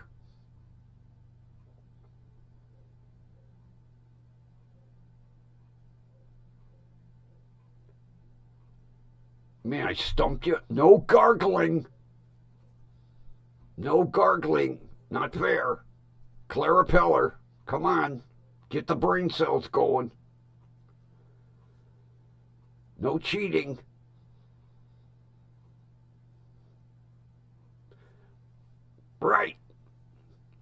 Man, I stumped you. No gargling. No gargling. Not fair. Clara Peller. Come on. Get the brain cells going. No cheating. Right.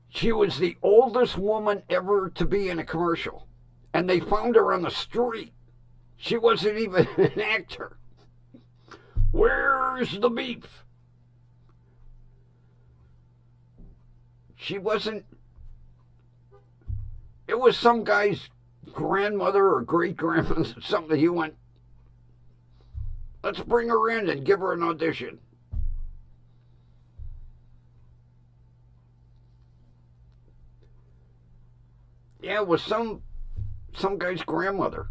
She was the oldest woman ever to be in a commercial. And they found her on the street. She wasn't even an actor. Where's the beef? She wasn't. It was some guy's grandmother or great grandmother, something. He went, let's bring her in and give her an audition. Yeah, it was some guy's grandmother.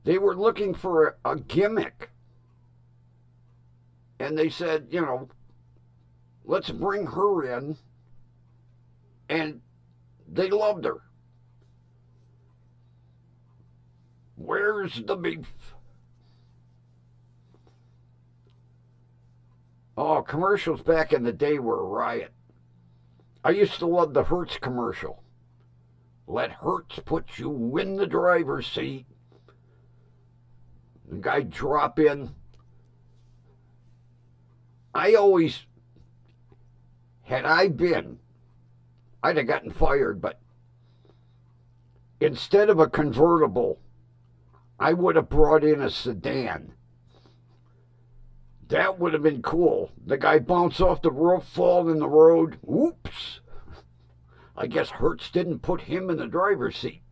They were looking for a gimmick. And they said, you know, let's bring her in. And they loved her. Where's the beef? Oh, commercials back in the day were a riot. I used to love the Hertz commercial. Let Hertz put you in the driver's seat. The guy drop in. I always, had I been, I'd have gotten fired, but instead of a convertible, I would have brought in a sedan. That would have been cool. The guy bounced off the roof, fall in the road. Oops. I guess Hertz didn't put him in the driver's seat.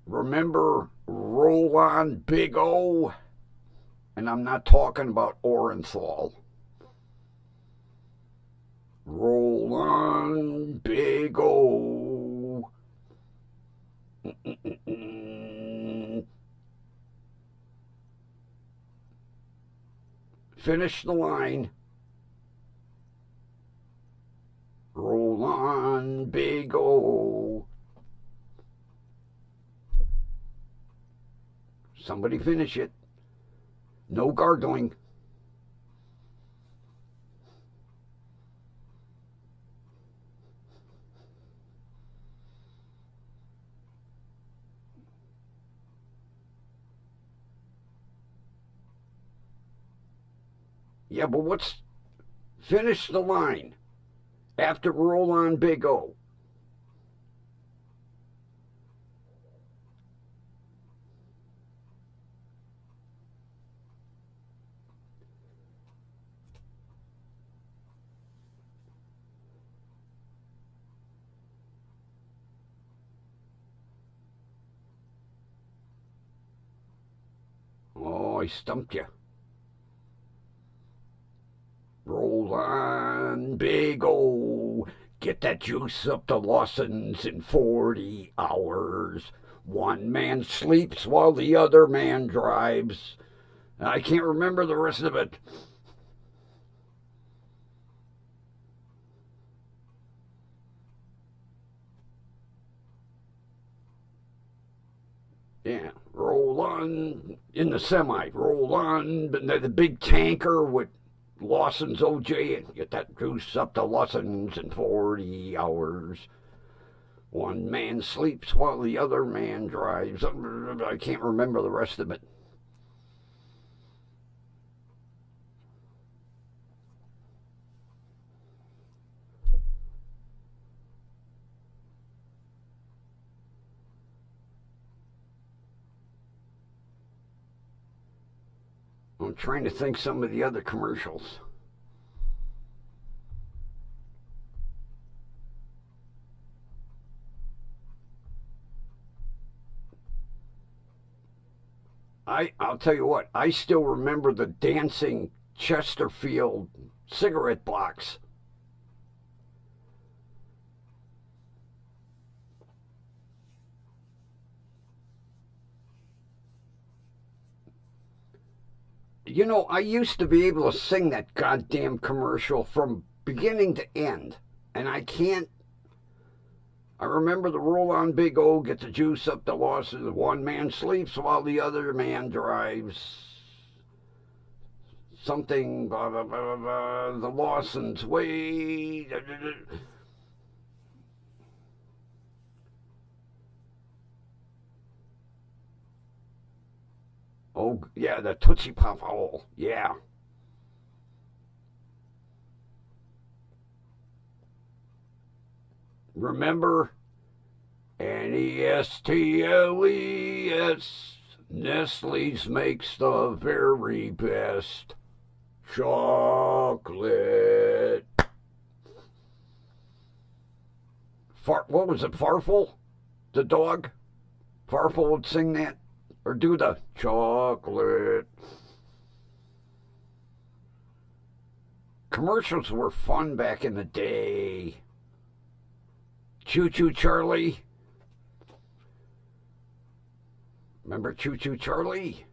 Remember Roll On Big O? And I'm not talking about Orenthal. Roll on, Big O. finish the line. Roll on, Big O. Somebody finish it. No gargling. Yeah, but what's... Finish the line after roll on, Big O. Oh, I stumped you. Roll on, Big O. Get that juice up to Lawson's in 40 hours. One man sleeps while the other man drives. I can't remember the rest of it. Yeah, roll on in the semi. Roll on the big tanker with Lawson's OJ and get that juice up to Lawson's in 40 hours. One man sleeps while the other man drives. I can't remember the rest of it. I'm trying to think some of the other commercials. I'll tell you what, I still remember the dancing Chesterfield cigarette box. You know, I used to be able to sing that goddamn commercial from beginning to end, and I can't. I remember the roll on, Big O, get the juice up to Lawson. One man sleeps while the other man drives. Something, blah, blah, blah, blah, the Lawson's way. Oh, yeah, the Tootsie Pop hole. Yeah. Remember? Nestles. Nestle's makes the very best chocolate. What was it, Farfel? The dog? Farfel would sing that? Or do the chocolate. Commercials were fun back in the day. Choo Choo Charlie. Remember Choo Choo Charlie?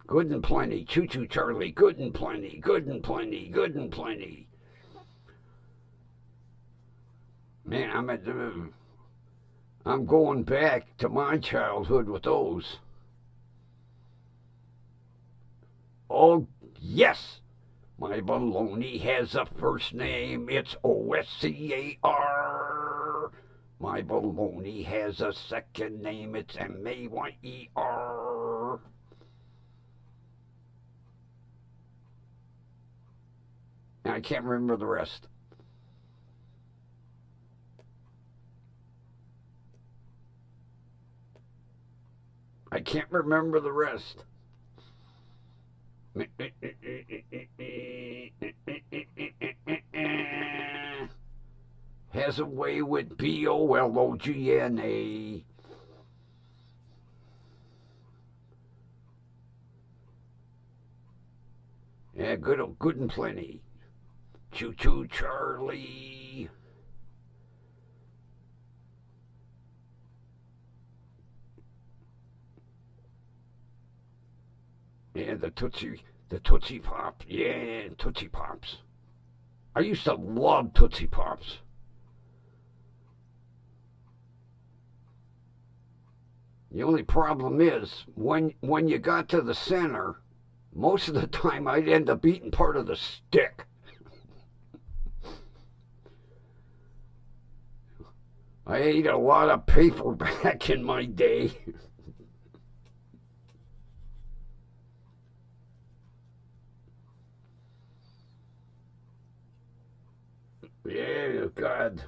Good and plenty. Choo Choo Charlie. Good and plenty. Good and plenty. Good and plenty. Man, I'm going back to my childhood with those. Oh, yes. My baloney has a first name. It's Oscar. My baloney has a second name. It's Mayer. I can't remember the rest. I can't remember the rest. Has a way with BOLOGNA. Yeah, good and plenty. Choo Choo Charlie. Yeah, the Tootsie Pop. Yeah, Tootsie Pops. I used to love Tootsie Pops. The only problem is when you got to the center, most of the time I'd end up eating part of the stick. I ate a lot of paper back in my day. Yeah, God.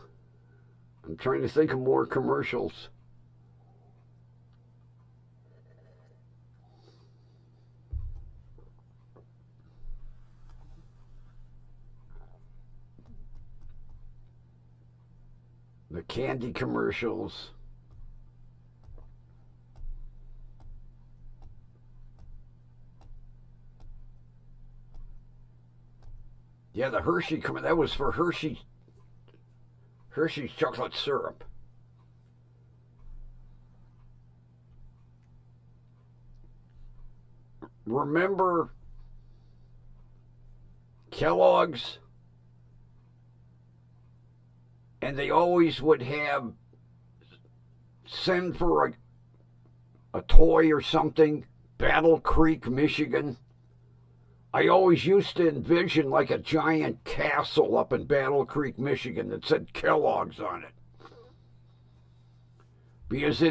I'm trying to think of more commercials. The candy commercials. Yeah, the Hershey that was for Hershey's chocolate syrup. Remember Kellogg's? And they always would have send for a toy or something, Battle Creek, Michigan. I always used to envision like a giant castle up in Battle Creek, Michigan that said Kellogg's on it. Because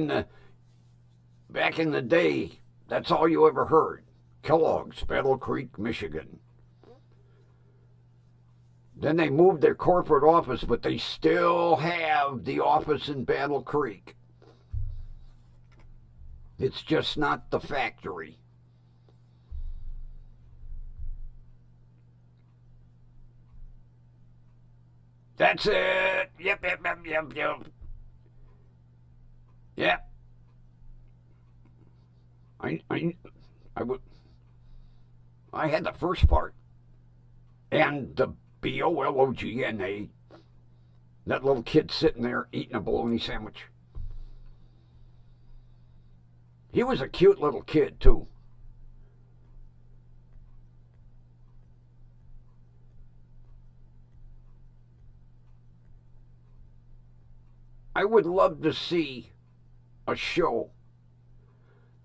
back in the day, that's all you ever heard. Kellogg's, Battle Creek, Michigan. Then they moved their corporate office, but they still have the office in Battle Creek. It's just not the factory. That's it. Yep. Yep. I had the first part. And the BOLOGNA. That little kid sitting there eating a bologna sandwich. He was a cute little kid, too. I would love to see a show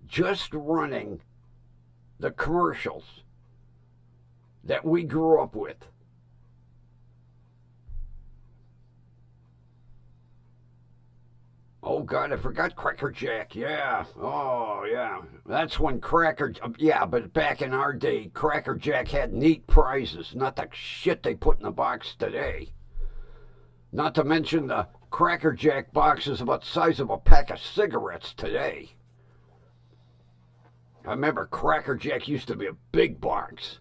just running the commercials that we grew up with. Oh, God, I forgot Cracker Jack. Yeah. Oh, yeah. That's when yeah, but back in our day, Cracker Jack had neat prizes, not the shit they put in the box today. Not to mention the Cracker Jack box is about the size of a pack of cigarettes today. I remember Cracker Jack used to be a big box.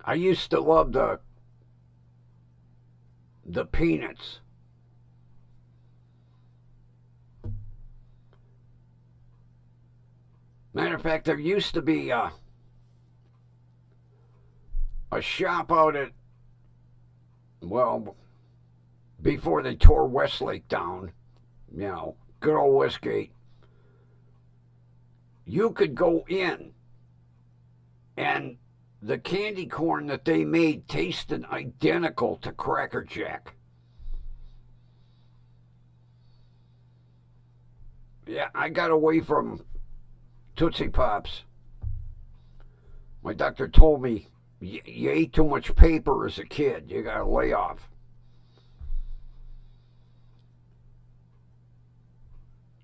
I used to love the peanuts. Matter of fact, there used to be a shop out at, well, before they tore Westlake down, good old Westgate. You could go in, and the candy corn that they made tasted identical to Cracker Jack. Yeah, I got away from Tootsie Pops. My doctor told me you ate too much paper as a kid. You got to lay off.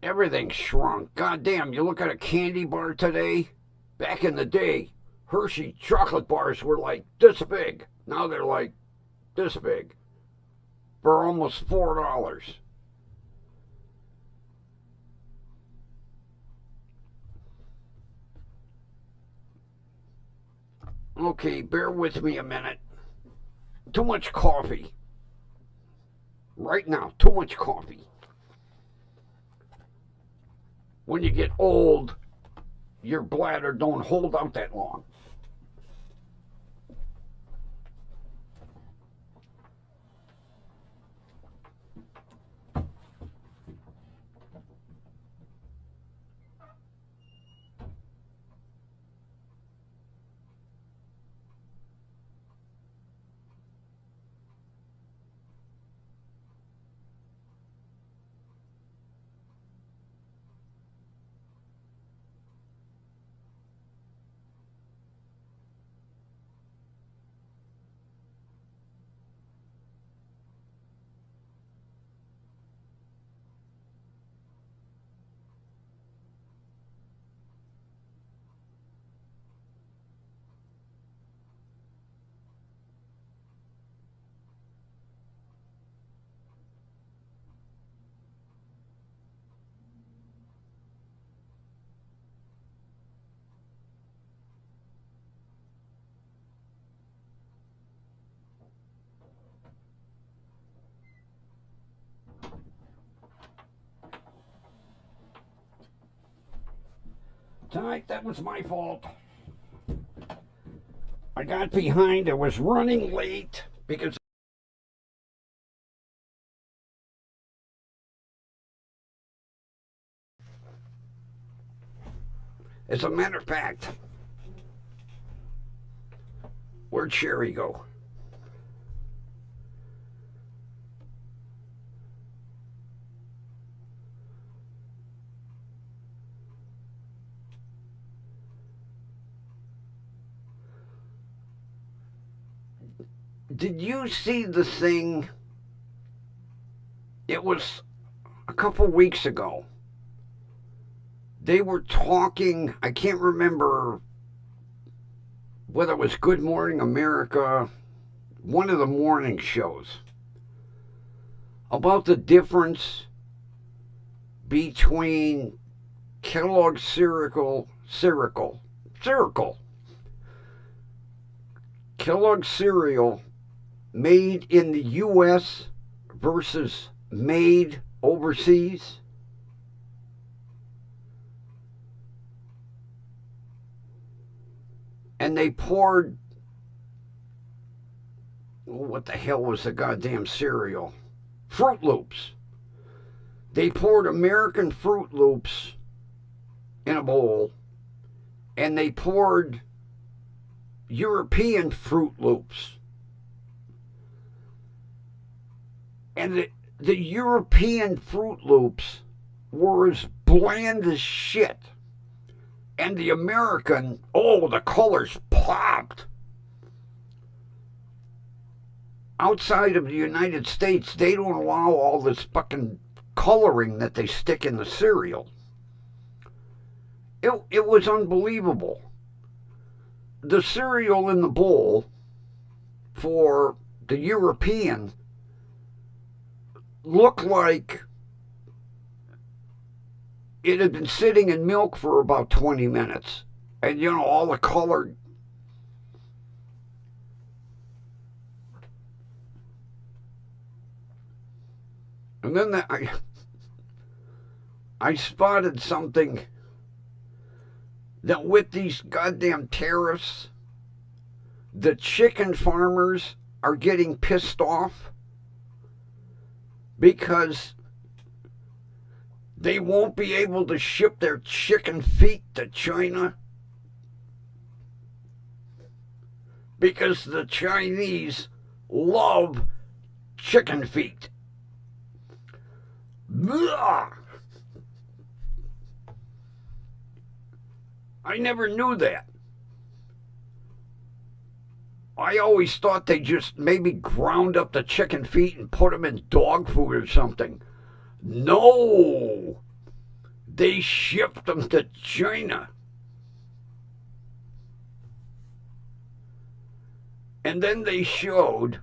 Everything shrunk. God damn, you look at a candy bar today. Back in the day, Hershey chocolate bars were like this big. Now they're like this big for almost $4. Okay, bear with me a minute. Too much coffee. Right now, too much coffee. When you get old, your bladder don't hold out that long. Tonight, that was my fault. I got behind. I was running late because as a matter of fact, where'd Sherry go? Did you see the thing? It was a couple weeks ago. They were talking, I can't remember whether it was Good Morning America, one of the morning shows, about the difference between Kellogg's Kellogg's cereal made in the U.S. versus made overseas. And they poured, what the hell was the goddamn cereal? Fruit Loops. They poured American Fruit Loops in a bowl, and they poured European Fruit Loops. And the European Fruit Loops were as bland as shit. And the American, oh, the colors popped. Outside of the United States, they don't allow all this fucking coloring that they stick in the cereal. It was unbelievable. The cereal in the bowl for the European looked like it had been sitting in milk for about 20 minutes. And, you know, all the color. And then I spotted something that with these goddamn tariffs, the chicken farmers are getting pissed off because they won't be able to ship their chicken feet to China because the Chinese love chicken feet. Blah! I never knew that. I always thought they just maybe ground up the chicken feet and put them in dog food or something. No! They shipped them to China. And then they showed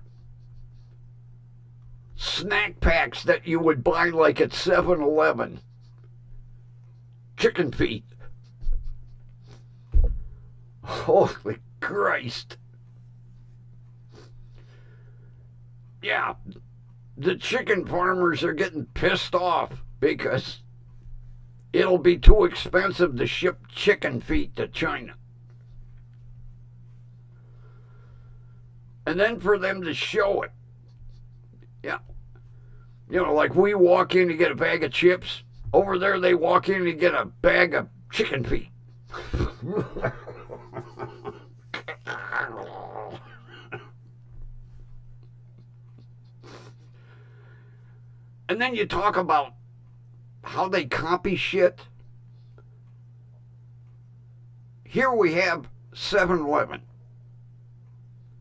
snack packs that you would buy like at 7-Eleven. Chicken feet. Holy Christ. Yeah, the chicken farmers are getting pissed off because it'll be too expensive to ship chicken feet to China. And then for them to show it. Yeah. You know, like we walk in to get a bag of chips. Over there they walk in to get a bag of chicken feet. And then you talk about how they copy shit. Here we have 7-Eleven.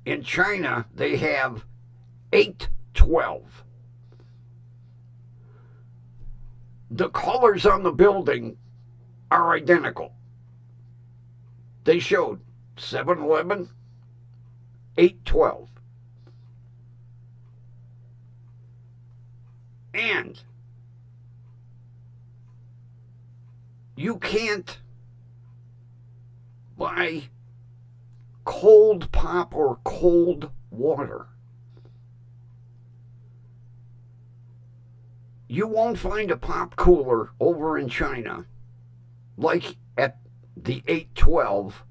In China, they have 812. The colors on the building are identical. They showed 7-Eleven, 812. And you can't buy cold pop or cold water. You won't find a pop cooler over in China like at the 812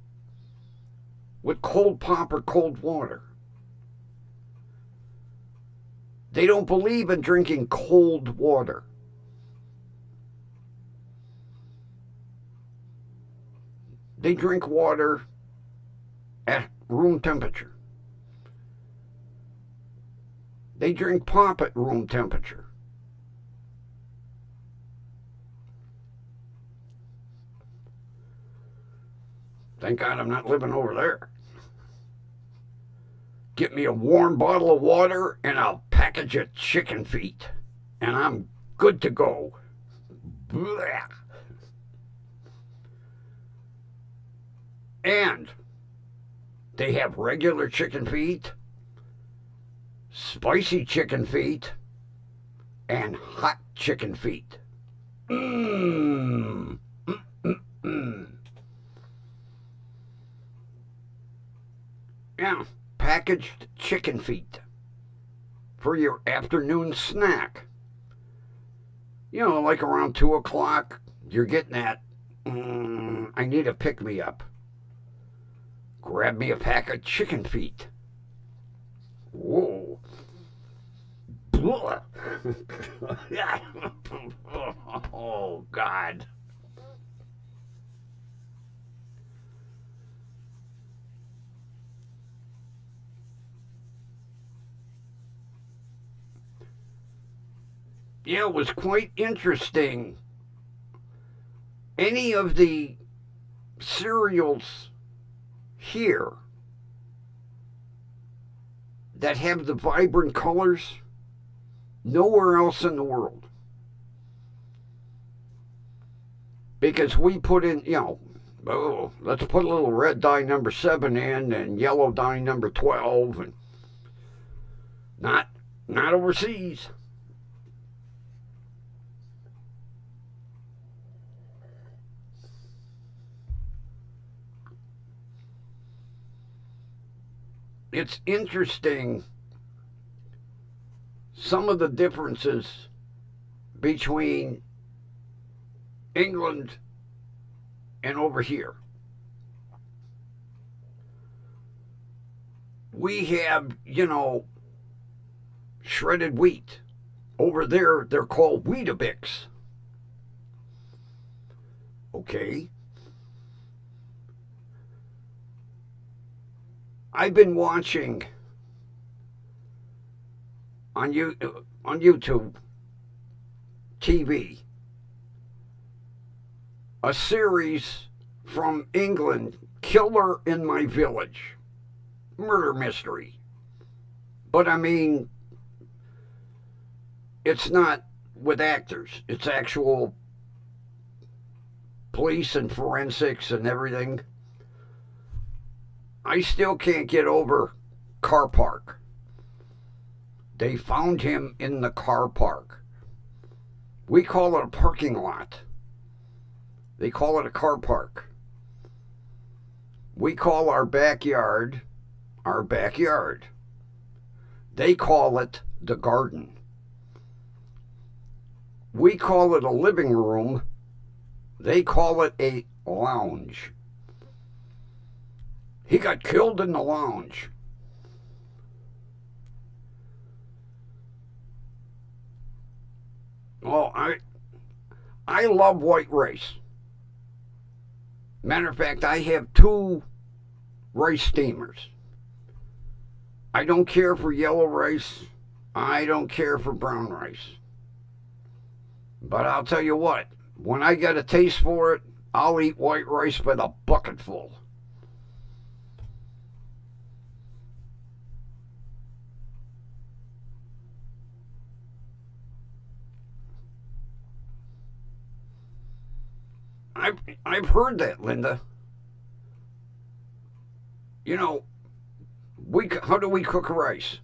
with cold pop or cold water. They don't believe in drinking cold water. They drink water at room temperature. They drink pop at room temperature. Thank God I'm not living over there. Get me a warm bottle of water and a package of chicken feet, and I'm good to go. Blech. And they have regular chicken feet, spicy chicken feet, and hot chicken feet. Mmm. Yeah, packaged chicken feet for your afternoon snack. You know, like around 2 o'clock, you're getting that, I need a pick-me-up. Grab me a pack of chicken feet. Whoa. Oh, God. Yeah, it was quite interesting. Any of the cereals here that have the vibrant colors, nowhere else in the world. Because we put in, let's put a little red dye number 7 in and yellow dye number 12, and not overseas. It's interesting some of the differences between England and over here. We have, shredded wheat. Over there, they're called Weetabix. Okay. I've been watching on YouTube TV a series from England, Killer in My Village, murder mystery. But I mean, it's not with actors. It's actual police and forensics and everything. I still can't get over car park. They found him in the car park. We call it a parking lot. They call it a car park. We call our backyard our backyard. They call it the garden. We call it a living room. They call it a lounge. He got killed in the lounge. Oh, I love white rice. Matter of fact, I have 2 rice steamers. I don't care for yellow rice. I don't care for brown rice. But I'll tell you what, when I get a taste for it, I'll eat white rice by the bucketful. I've heard that, Linda. How do we cook rice?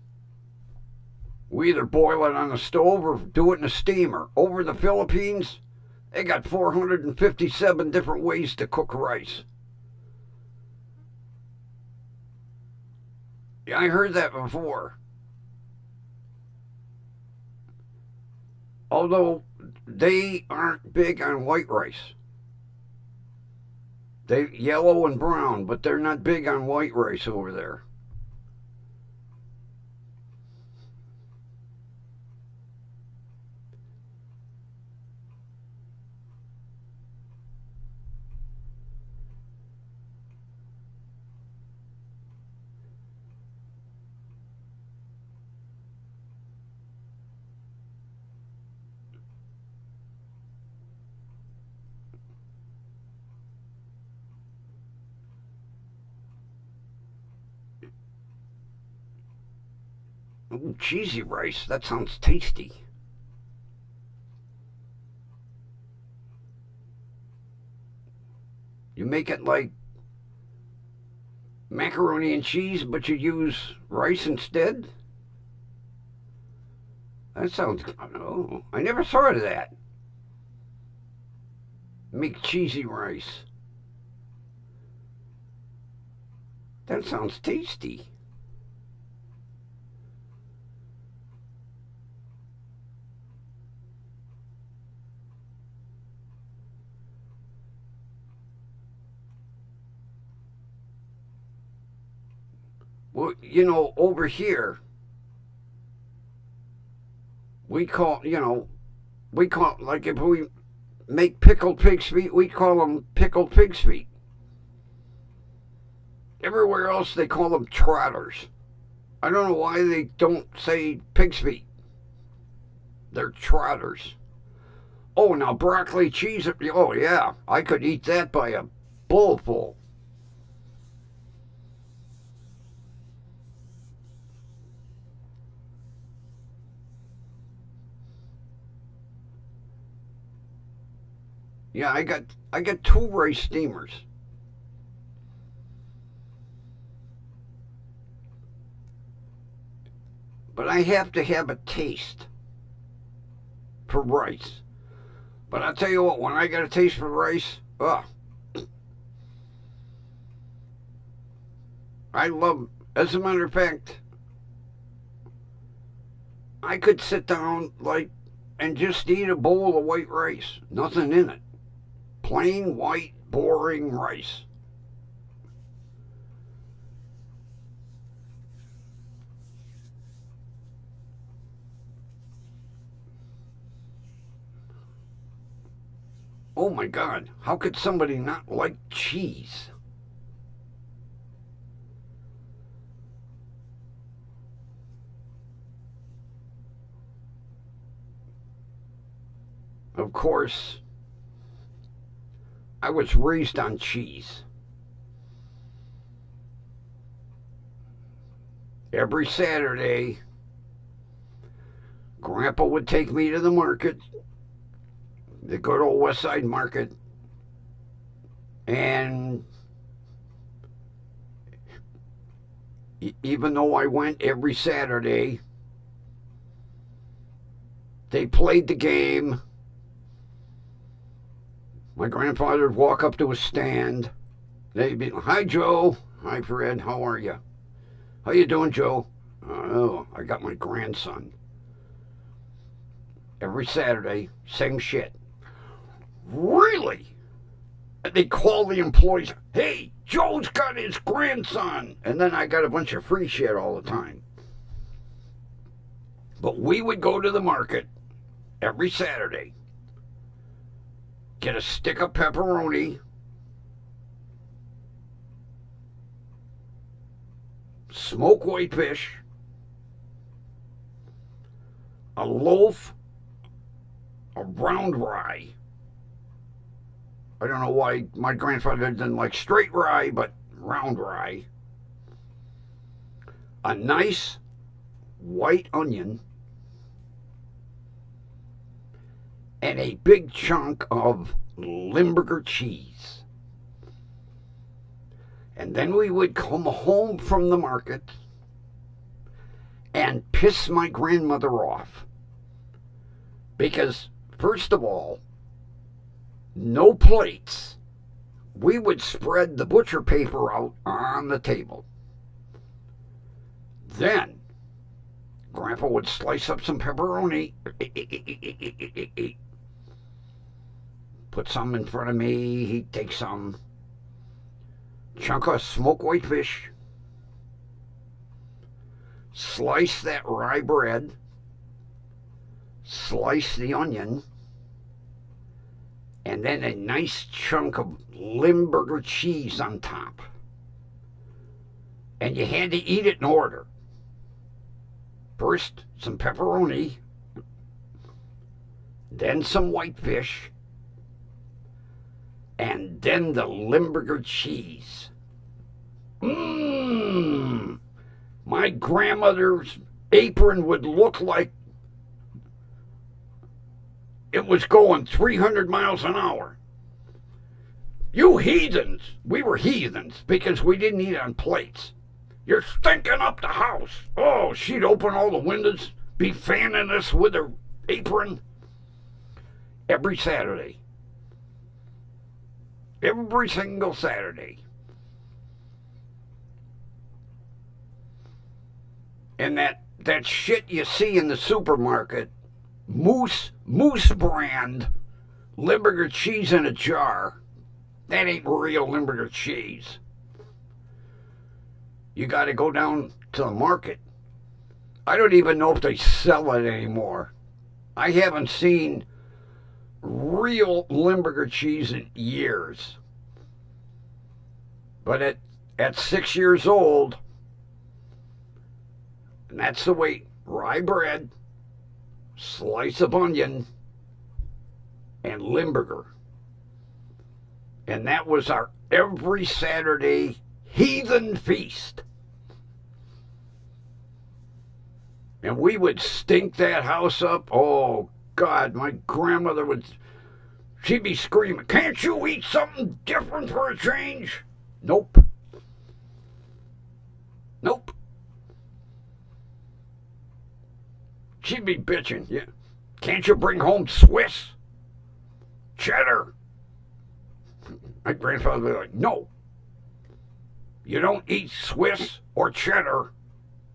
We either boil it on the stove or do it in a steamer. Over the Philippines, they got 457 different ways to cook rice. Yeah, I heard that before. Although they aren't big on white rice. They yellow and brown, but they're not big on white rice over there. Ooh, cheesy rice. That sounds tasty. You make it like macaroni and cheese, but you use rice instead? That sounds, oh, I never thought of that. Make cheesy rice. That sounds tasty. Well, you know, over here, we call, like if we make pickled pig's feet, we call them pickled pig's feet. Everywhere else, they call them trotters. I don't know why they don't say pig's feet. They're trotters. Oh, now broccoli cheese. Oh, yeah. I could eat that by a bowlful. Yeah, I got 2 rice steamers. But I have to have a taste for rice. But I'll tell you what, when I got a taste for rice, I love, as a matter of fact, I could sit down and just eat a bowl of white rice. Nothing in it. Plain white, boring rice. Oh my God, how could somebody not like cheese? Of course, I was raised on cheese. Every Saturday, Grandpa would take me to the market, the good old West Side Market, and even though I went every Saturday, they played the game. My grandfather would walk up to a stand. They'd be, "Hi, Joe. Hi, Fred. How are you? How you doing, Joe?" "Oh, I got my grandson." Every Saturday, same shit. "Really?" And they call the employees, "Hey, Joe's got his grandson." And then I got a bunch of free shit all the time. But we would go to the market every Saturday, get a stick of pepperoni, smoked whitefish, a loaf of round rye. I don't know why my grandfather didn't like straight rye, but round rye. A nice white onion, and a big chunk of Limburger cheese. And then we would come home from the market and piss my grandmother off. Because, first of all, no plates. We would spread the butcher paper out on the table. Then, Grandpa would slice up some pepperoni, put some in front of me, he'd take some. chunk of smoked whitefish, slice that rye bread, slice the onion, and then a nice chunk of Limburger cheese on top. And you had to eat it in order. First, some pepperoni, then some whitefish, and then the Limburger cheese. Mmm! My grandmother's apron would look like it was going 300 miles an hour. You heathens! We were heathens because we didn't eat on plates. You're stinking up the house. Oh, she'd open all the windows, be fanning us with her apron every Saturday. Every single Saturday. And that shit you see in the supermarket, Moose brand Limburger cheese in a jar, that ain't real Limburger cheese. You got to go down to the market. I don't even know if they sell it anymore. I haven't seen real Limburger cheese in years. But at 6 years old, and that's the way: rye bread, slice of onion, and Limburger. And that was our every Saturday heathen feast. And we would stink that house up. Oh, God, my grandmother she'd be screaming, "Can't you eat something different for a change?" Nope. Nope. She'd be bitching. Yeah. "Can't you bring home Swiss? Cheddar?" My grandfather would be like, "No. You don't eat Swiss or cheddar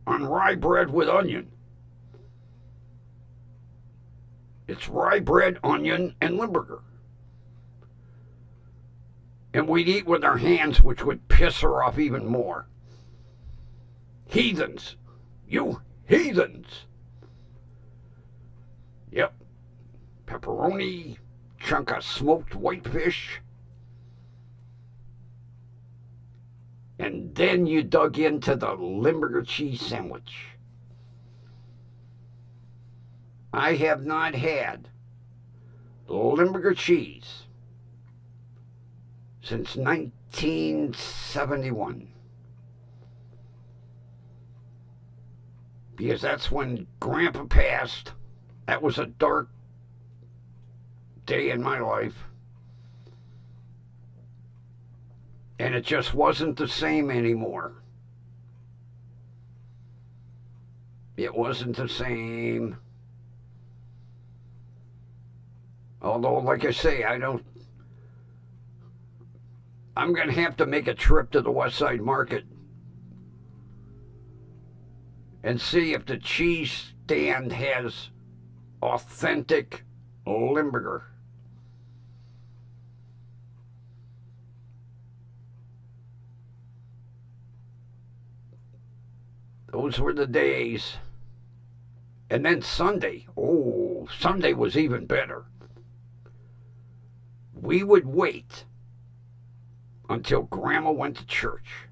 on rye bread with onion. It's rye bread, onion, and Limburger." And we'd eat with our hands, which would piss her off even more. Heathens. You heathens. Yep. Pepperoni, chunk of smoked whitefish. And then you dug into the Limburger cheese sandwich. I have not had Limburger cheese since 1971. Because that's when Grandpa passed. That was a dark day in my life. And it just wasn't the same anymore. It wasn't the same. Although, like I say, I'm going to have to make a trip to the West Side Market and see if the cheese stand has authentic Limburger. Those were the days. And then Sunday. Oh, Sunday was even better. We would wait until Grandma went to church.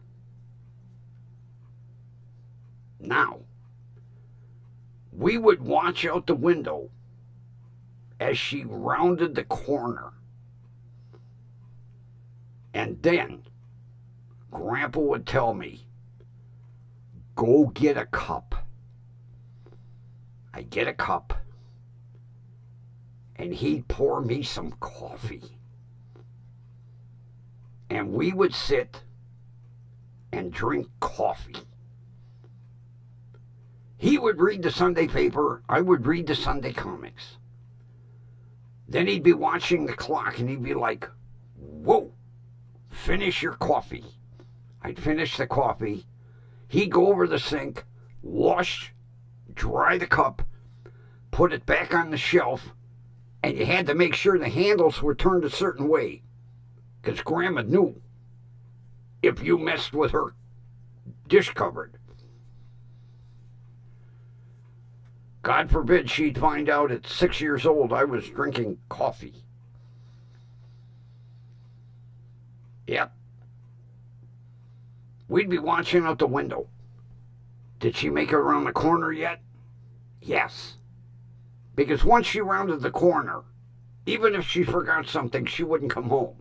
Now, we would watch out the window as she rounded the corner. And then Grandpa would tell me, "Go get a cup." I'd get a cup, and he'd pour me some coffee. And we would sit and drink coffee. He would read the Sunday paper. I would read the Sunday comics. Then he'd be watching the clock, and he'd be like, "Whoa, finish your coffee." I'd finish the coffee. He'd go over the sink, wash, dry the cup, put it back on the shelf, and you had to make sure the handles were turned a certain way, because Grandma knew if you messed with her dish cupboard. God forbid she'd find out at 6 years old I was drinking coffee. Yep. We'd be watching out the window. Did she make it around the corner yet? Yes. Because once she rounded the corner, even if she forgot something, she wouldn't come home.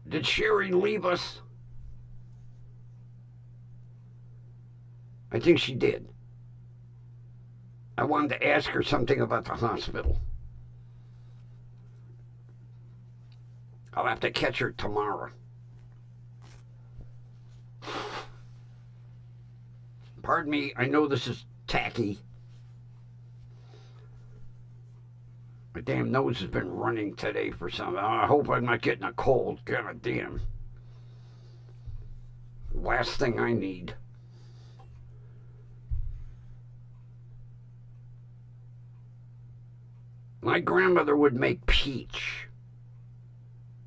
Did Sherry leave us? I think she did. I wanted to ask her something about the hospital. I'll have to catch her tomorrow. Pardon me, I know this is tacky. My damn nose has been running today for something. I hope I'm not getting a cold. God damn. Last thing I need. My grandmother would make peach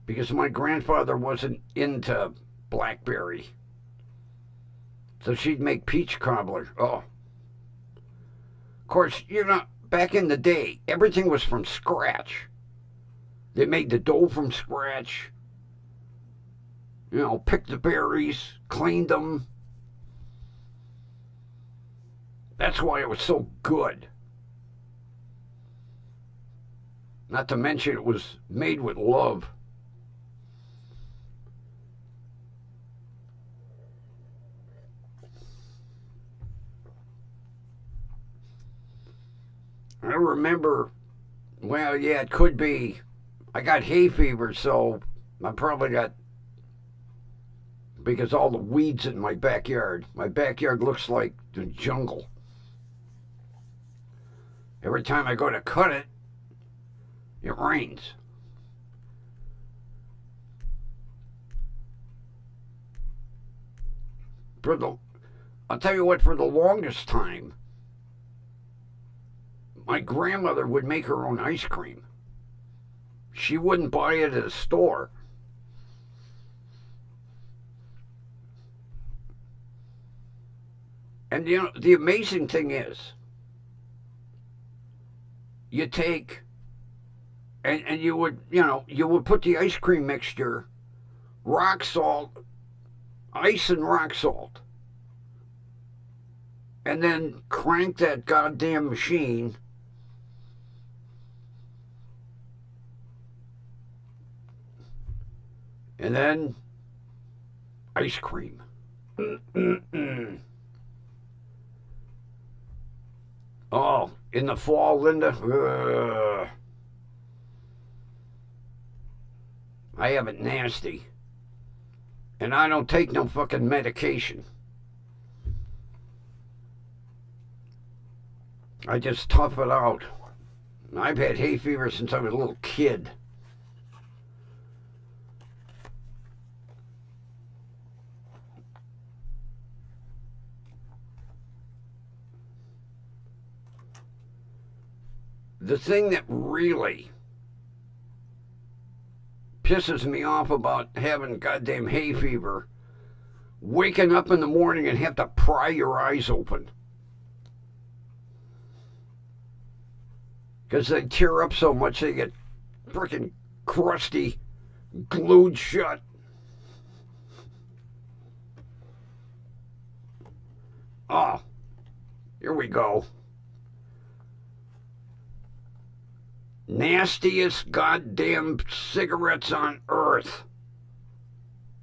because my grandfather wasn't into blackberry. So she'd make peach cobbler. Oh. Of course, you know, back in the day, everything was from scratch. They made the dough from scratch. You know, picked the berries, cleaned them. That's why it was so good. Not to mention it was made with love. I remember, well, yeah, it could be. I got hay fever, so I probably got, because all the weeds in my backyard. My backyard looks like the jungle. Every time I go to cut it, it rains. I'll tell you what, for the longest time, my grandmother would make her own ice cream. She wouldn't buy it at a store. And you know, the amazing thing is, you take, and you would, you know, you would put the ice cream mixture, rock salt, ice and rock salt, and then crank that goddamn machine. And then ice cream. Oh, in the fall, Linda, I have it nasty. And I don't take no fucking medication. I just tough it out. I've had hay fever since I was a little kid. The thing that really pisses me off about having goddamn hay fever, waking up in the morning and have to pry your eyes open. Because they tear up so much they get freaking crusty, glued shut. Oh, here we go. Nastiest goddamn cigarettes on earth.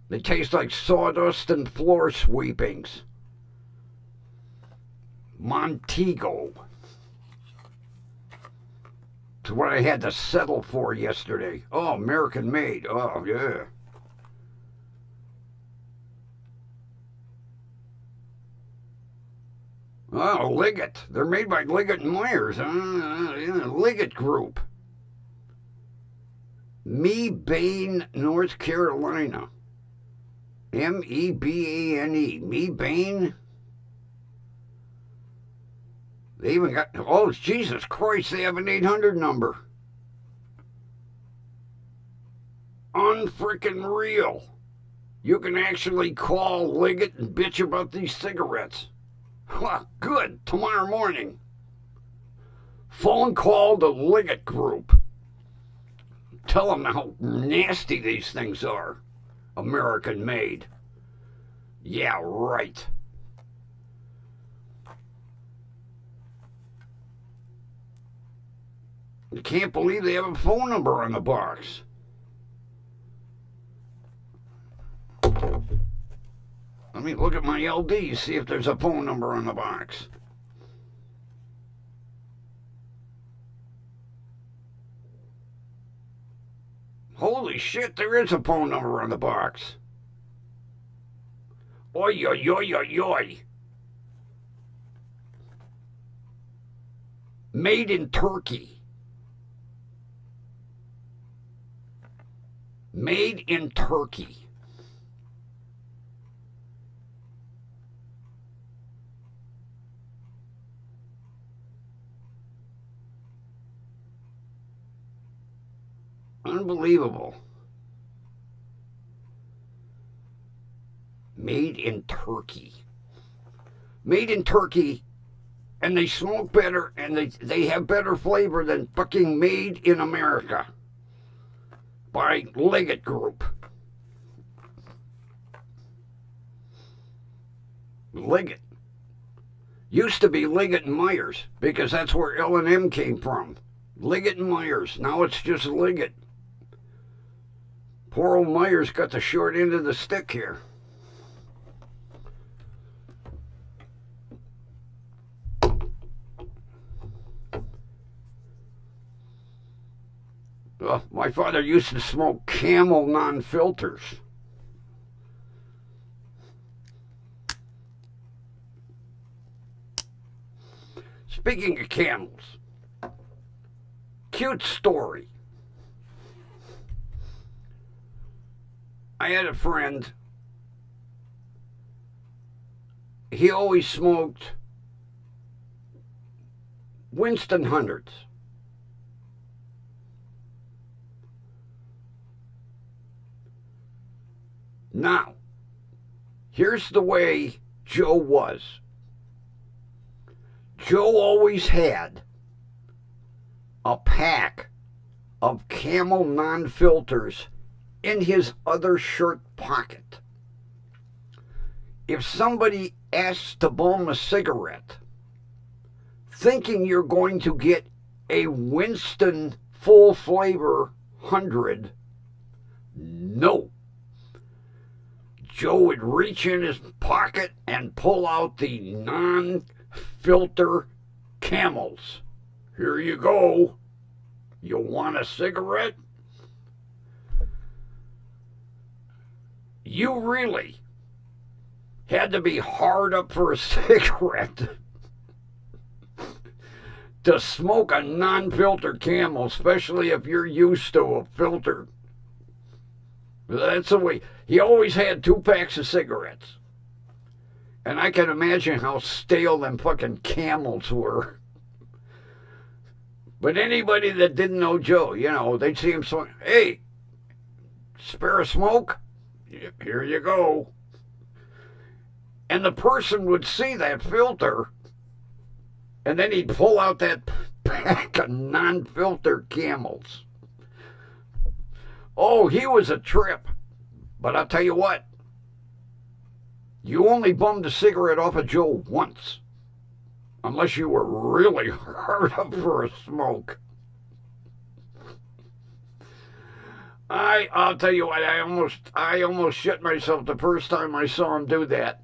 They taste like sawdust and floor sweepings. Montego. It's what I had to settle for yesterday. Oh, American made. Oh, yeah. Oh, Liggett. They're made by Liggett and Myers. Liggett Group. Mebane, North Carolina. Mebane. Mebane? They even got, oh, Jesus Christ, they have an 800 number. Unfrickin' real. You can actually call Liggett and bitch about these cigarettes. Huh, good, tomorrow morning. Phone call to Liggett Group. Tell them how nasty these things are. American made. Yeah, right. I can't believe they have a phone number on the box. Let me look at my LD, see if there's a phone number on the box. Holy shit, there is a phone number on the box. Oi, oi, oi, oi, oi. Made in Turkey. Made in Turkey. Unbelievable. Made in Turkey. Made in Turkey, and they smoke better, and they have better flavor than fucking Made in America by Liggett Group. Liggett. Used to be Liggett and Myers, because that's where L&M came from. Liggett and Myers. Now it's just Liggett. Poor old Myers got the short end of the stick here. My father used to smoke Camel non-filters. Speaking of Camels, cute story. I had a friend, he always smoked Winston Hundreds. Now, here's the way Joe was. Joe always had a pack of Camel non-filters in his other shirt pocket. If somebody asks to bum a cigarette, thinking you're going to get a Winston full flavor 100, no. Joe would reach in his pocket and pull out the non-filter Camels. Here you go. You want a cigarette? You really had to be hard up for a cigarette to smoke a non-filter Camel, especially if you're used to a filter. That's the way. He always had 2 packs of cigarettes. And I can imagine how stale them fucking Camels were. But anybody that didn't know Joe, you know, they'd see him smoke. Hey, spare a smoke? Here you go. And the person would see that filter, and then he'd pull out that pack of non-filter Camels. Oh, he was a trip. But I'll tell you what, you only bummed a cigarette off of Joe once. Unless you were really hard up for a smoke. I'll tell you what, I almost shit myself the first time I saw him do that.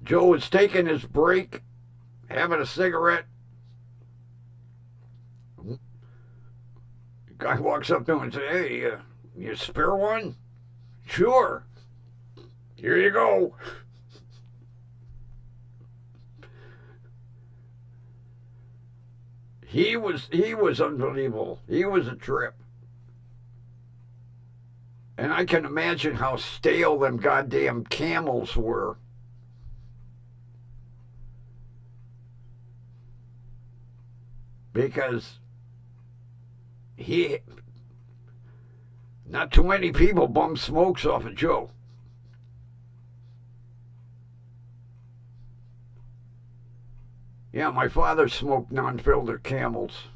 Joe was taking his break, having a cigarette. The guy walks up to him and says, hey, you spare one? Sure. Here you go. He was unbelievable. He was a trip. And I can imagine how stale them goddamn Camels were. Because not too many people bum smokes off of Joe. Yeah, my father smoked non-filter Camels.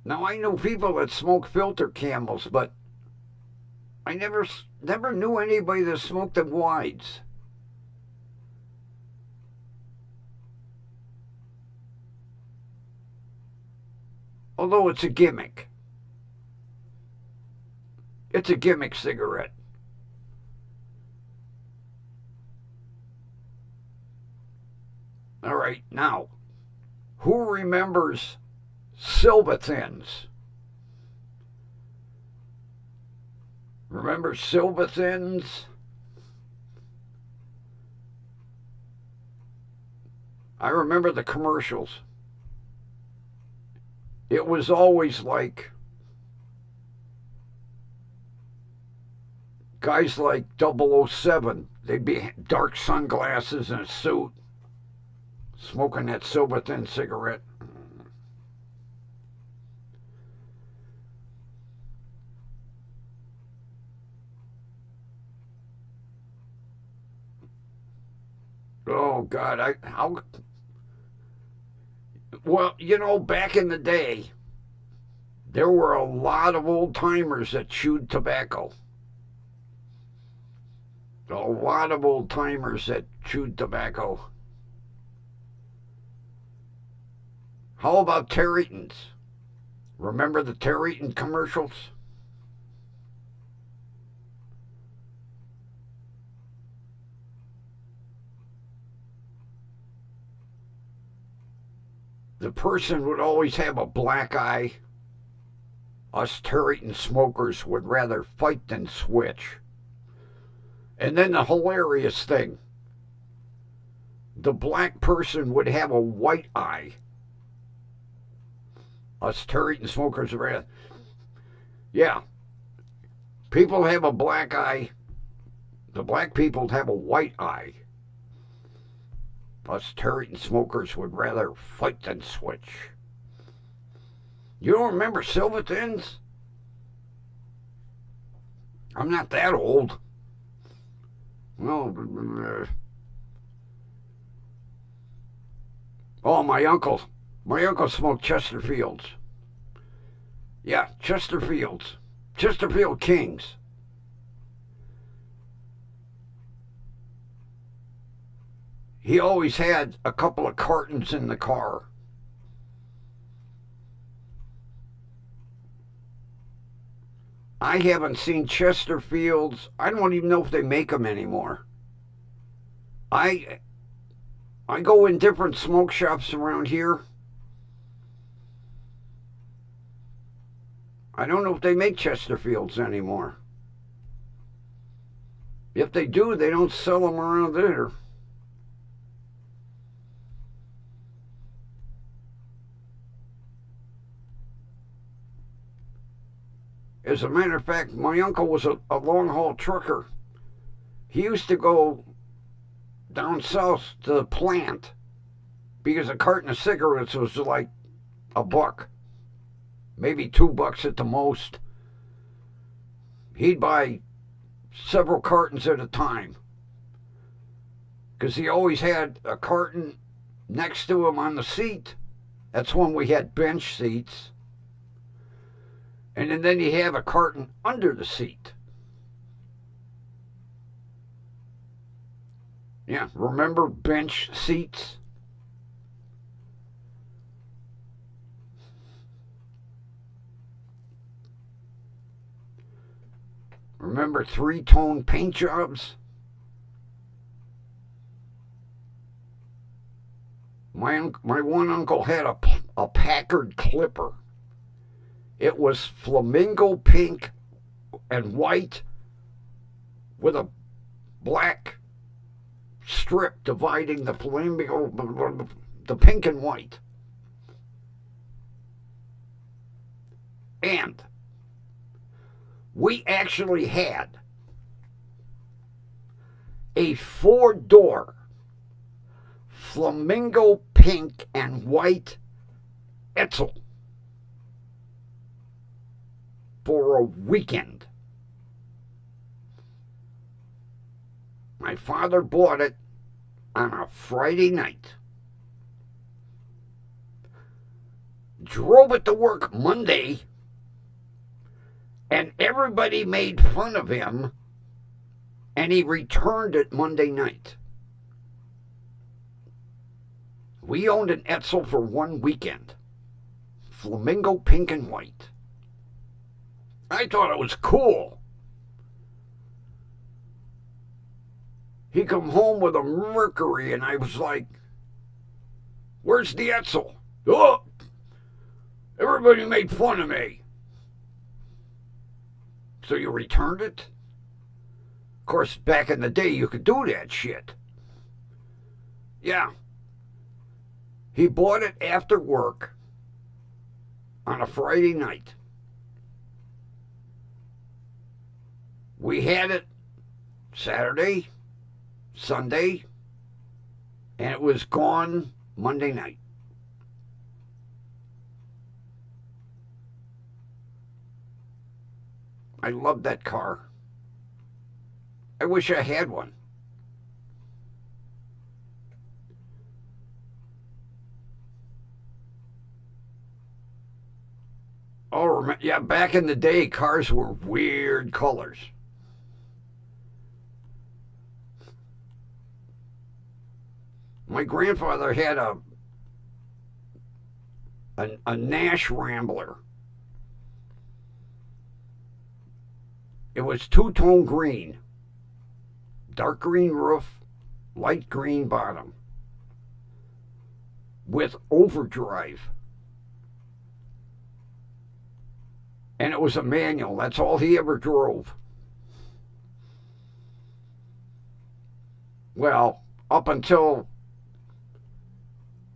Now, I know people that smoke filter Camels, but I never knew anybody that smoked them wides. Although it's a gimmick. It's a gimmick cigarette. All right, now, who remembers Silva-Thins? Remember Silva-Thins? I remember the commercials. It was always like guys like 007. They'd be dark sunglasses and a suit, smoking that Silva-Thin cigarette. Oh God, well, back in the day, there were a lot of old timers that chewed tobacco. A lot of old timers that chewed tobacco. How about Terrytons? Remember the Terryton commercials? The person would always have a black eye. Us Terryton smokers would rather fight than switch. And then the hilarious thing, the black person would have a white eye. Us Terryton smokers would rather, yeah, people have a black eye. The black people have a white eye. Us Terryton smokers would rather fight than switch. You don't remember Silva-Thins? I'm not that old. Well, oh, my uncle smoked Chesterfields. Yeah, Chesterfield Kings. He always had a couple of cartons in the car. I haven't seen Chesterfields. I don't even know if they make them anymore. I go in different smoke shops around here. I don't know if they make Chesterfields anymore. If they do, they don't sell them around there. As a matter of fact, my uncle was a long-haul trucker. He used to go down south to the plant because a carton of cigarettes was like $1, maybe $2 at the most. He'd buy several cartons at a time because he always had a carton next to him on the seat. That's when we had bench seats. And then you have a carton under the seat. Yeah, remember bench seats? Remember three-tone paint jobs? My one uncle had a Packard Clipper. It was flamingo pink and white with a black strip dividing the flamingo, the pink and white. And we actually had a 4-door flamingo pink and white Etzel for a weekend. My father bought it on a Friday night. Drove it to work Monday, and everybody made fun of him, and he returned it Monday night. We owned an Etzel for one weekend. Flamingo pink and white. I thought it was cool. He come home with a Mercury, and I was like, where's the Etzel? Oh, everybody made fun of me. So you returned it? Of course, back in the day, you could do that shit. Yeah. He bought it after work on a Friday night. We had it Saturday, Sunday, and it was gone Monday night. I love that car. I wish I had one. Oh, yeah, back in the day, cars were weird colors. My grandfather had a Nash Rambler. It was two-tone green. Dark green roof, light green bottom. With overdrive. And it was a manual. That's all he ever drove. Well, up until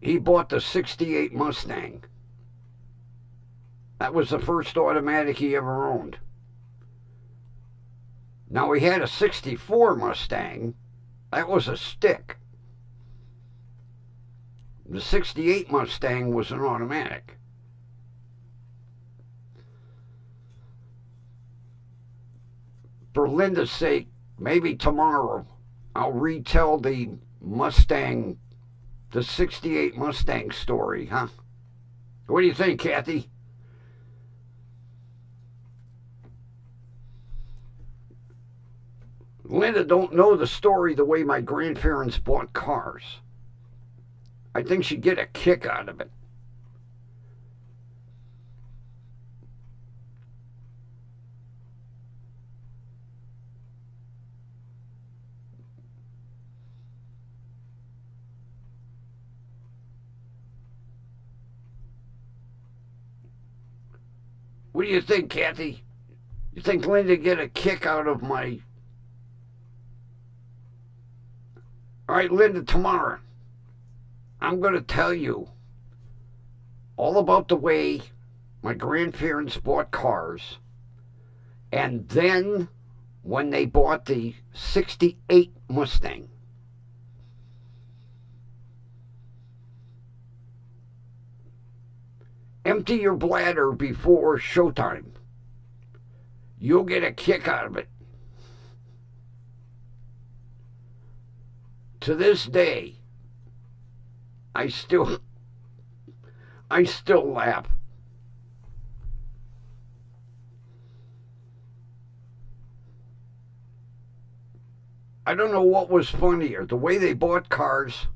he bought the '68 Mustang. That was the first automatic he ever owned. Now, he had a '64 Mustang. That was a stick. The '68 Mustang was an automatic. For Linda's sake, maybe tomorrow I'll retell the Mustang, the '68 Mustang story, huh? What do you think, Kathy? Linda don't know the story the way my grandparents bought cars. I think she'd get a kick out of it. What do you think, Kathy? You think Linda get a kick out of my... All right, Linda, tomorrow I'm going to tell you all about the way my grandparents bought cars, and then when they bought the '68 Mustang. Empty your bladder before showtime. You'll get a kick out of it. To this day, I still laugh. I don't know what was funnier, the way they bought cars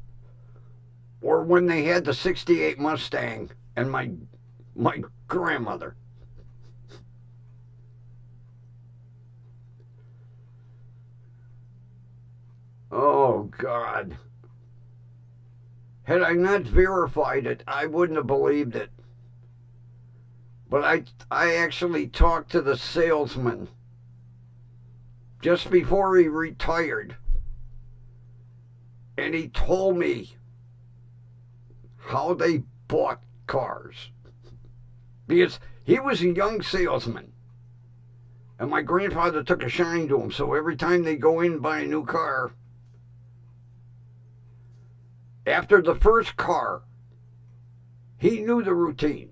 or when they had the '68 Mustang and my grandmother. Oh, God. Had I not verified it, I wouldn't have believed it. But I actually talked to the salesman just before he retired. And he told me how they bought cars. Because he was a young salesman. And my grandfather took a shine to him. So every time they go in and buy a new car, after the first car, he knew the routine.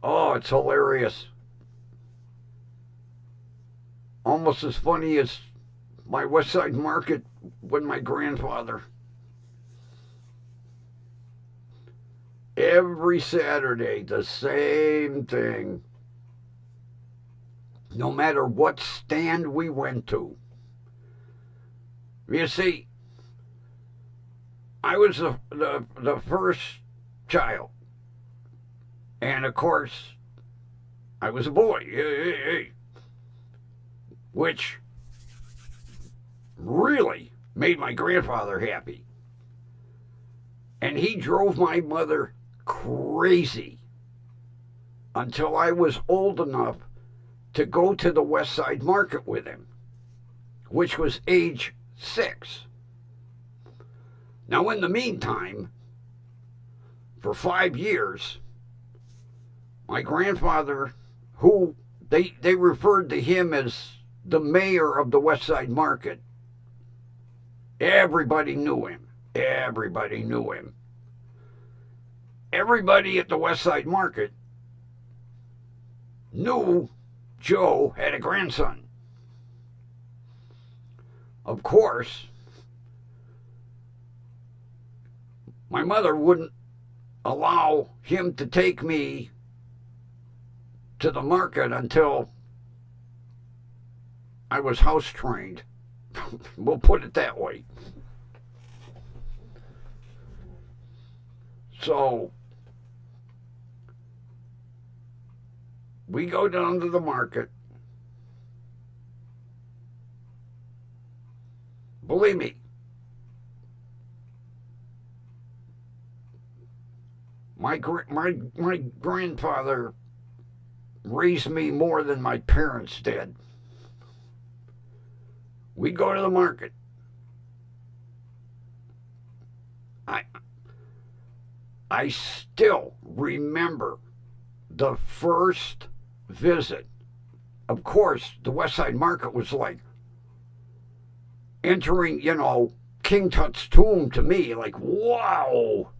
Oh, it's hilarious. Almost as funny as my West Side Market with my grandfather. Every Saturday, the same thing. No matter what stand we went to. You see, I was the first child. And of course, I was a boy. Which really made my grandfather happy. And he drove my mother crazy until I was old enough to go to the West Side Market with him, which was age 6. Now, in the meantime, for 5 years, my grandfather, who they referred to him as the mayor of the West Side Market, everybody knew him. Everybody knew him. Everybody at the West Side Market knew Joe had a grandson. Of course, my mother wouldn't allow him to take me to the market until I was house trained. We'll put it that way. So we go down to the market. Believe me, my grandfather raised me more than my parents did. We go to the market. I still remember the first visit. Of course, the West Side Market was like entering, King Tut's tomb to me. Like, wow.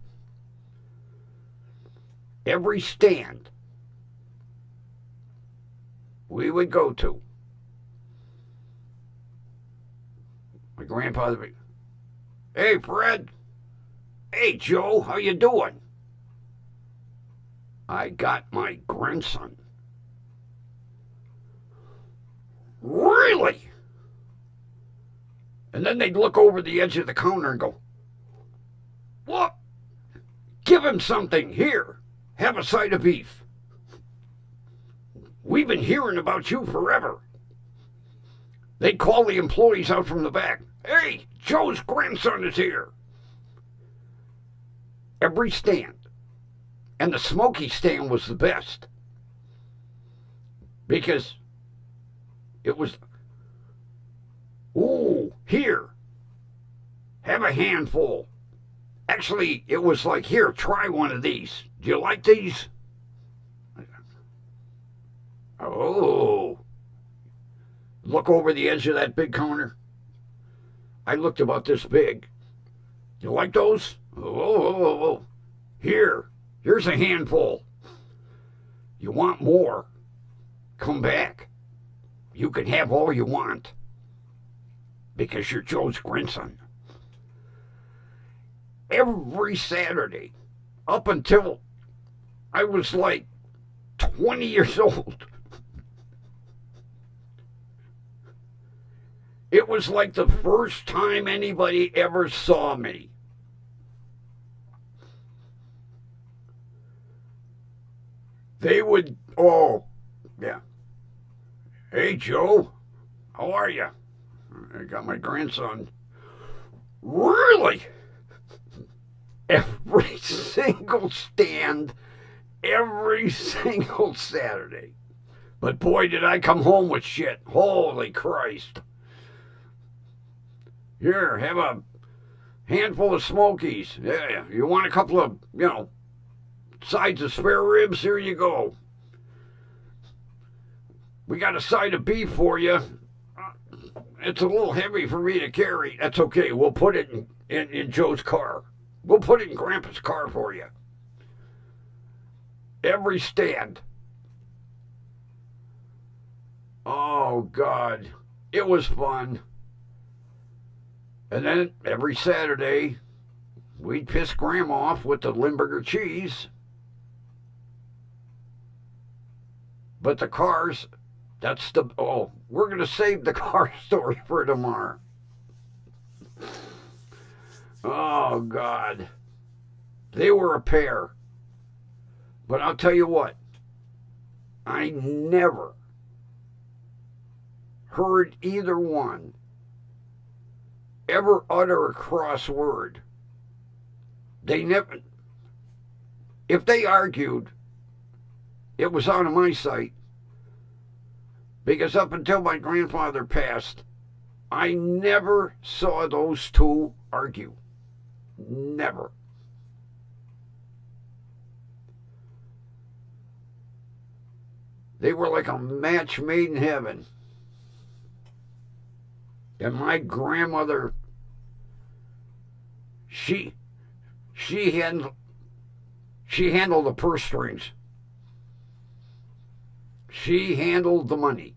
Every stand we would go to, my grandfather would, "Hey, Fred. Hey, Joe, how you doing?" "I got my grandson." "Really?" And then they'd look over the edge of the counter and go, "What? Give him something. Here, have a side of beef. We've been hearing about you forever." They'd call the employees out from the back. "Hey, Joe's grandson is here." Every stand. And the smoky stand was the best. Because it was, "Ooh, here, have a handful." Actually, it was like, "Here, try one of these. Do you like these?" Oh. Look over the edge of that big counter. I looked about this big. "You like those? Oh. Here's a handful. You want more? Come back. You can have all you want. Because you're Joe's grandson." Every Saturday, up until I was like 20 years old. It was like the first time anybody ever saw me. They would, "Oh, yeah. Hey, Joe, how are you?" "I got my grandson." "Really?" Every single stand, every single Saturday. But boy, did I come home with shit. Holy Christ. Here, have a handful of Smokies. Yeah, you want a couple of, sides of spare ribs? Here you go. We got a side of beef for you. It's a little heavy for me to carry. That's okay. We'll put it in Joe's car. We'll put it in Grandpa's car for you. Every stand. Oh, God. It was fun. And then every Saturday, we'd piss Grandma off with the Limburger cheese. But the cars, we're going to save the car story for tomorrow. Oh, God. They were a pair. But I'll tell you what, I never heard either one ever utter a cross word. They never, if they argued, it was out of my sight. Because up until my grandfather passed, I never saw those two argue. Never. They were like a match made in heaven. And my grandmother, she handled the purse strings. She handled the money.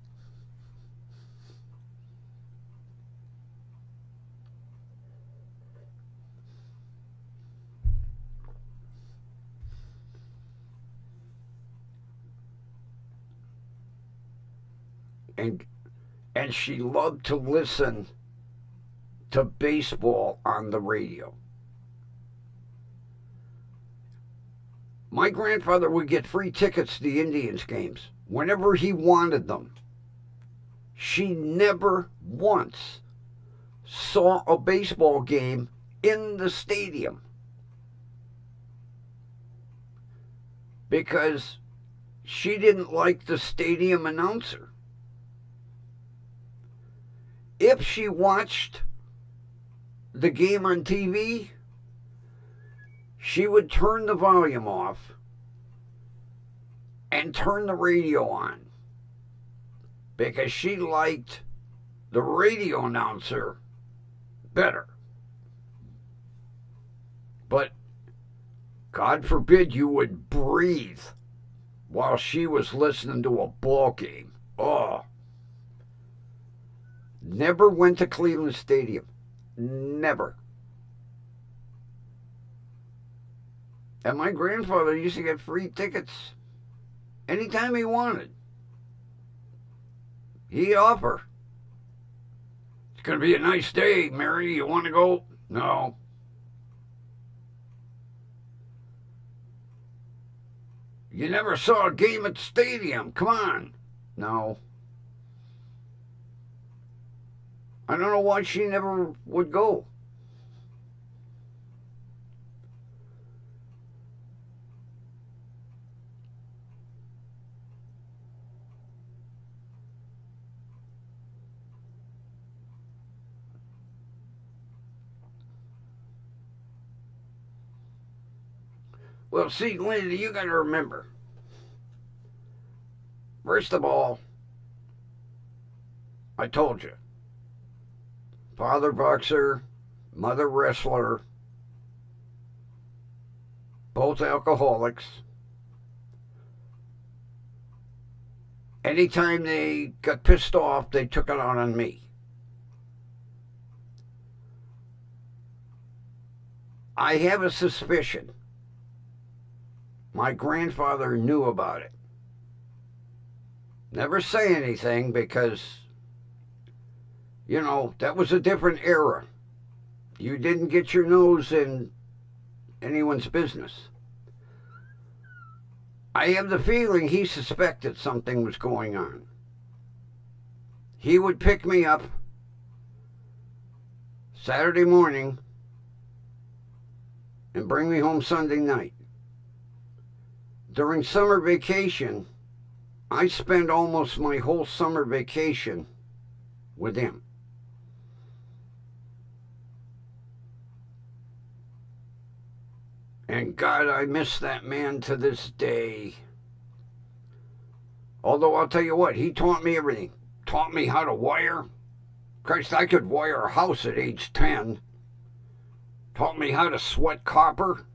And she loved to listen to baseball on the radio. My grandfather would get free tickets to the Indians games whenever he wanted them. She never once saw a baseball game in the stadium because she didn't like the stadium announcer. If she watched the game on TV, she would turn the volume off and turn the radio on because she liked the radio announcer better. But God forbid you would breathe while she was listening to a ball game. Oh. Never went to Cleveland Stadium. Never. And my grandfather used to get free tickets anytime he wanted. He'd offer. It's going to be a nice day, Mary. You want to go? No. You never saw a game at the stadium. Come on. No. I don't know why she never would go. Well, see, Linda, you got to remember. First of all, I told you. Father boxer, mother wrestler, both alcoholics. Anytime they got pissed off, they took it out on me. I have a suspicion my grandfather knew about it. Never say anything because, that was a different era. You didn't get your nose in anyone's business. I have the feeling he suspected something was going on. He would pick me up Saturday morning and bring me home Sunday night. During summer vacation, I spent almost my whole summer vacation with him. And God, I miss that man to this day. Although I'll tell you what, he taught me everything. Taught me how to wire. Christ, I could wire a house at age 10. Taught me how to sweat copper.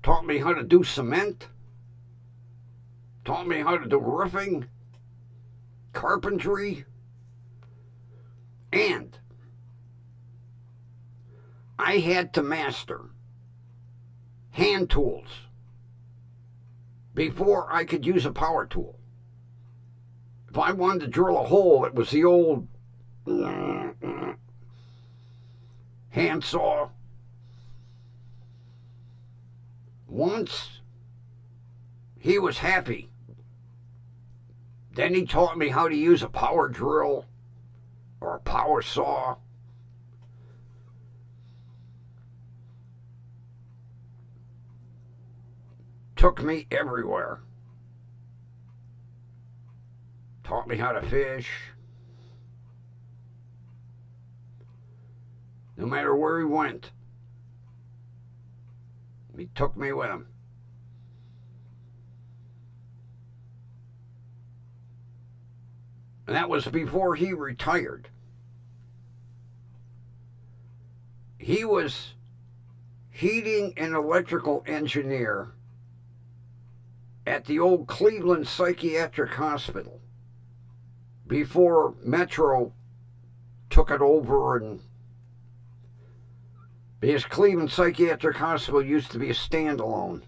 Taught me how to do cement. Taught me how to do roofing, carpentry. And I had to master hand tools before I could use a power tool. If I wanted to drill a hole, it was the old handsaw. Once he was happy. Then he taught me how to use a power drill or a power saw. Took me everywhere. Taught me how to fish. No matter where he went, he took me with him. And that was before he retired. He was heating and electrical engineer at the old Cleveland Psychiatric Hospital before Metro took it over, and because Cleveland Psychiatric Hospital used to be a standalone.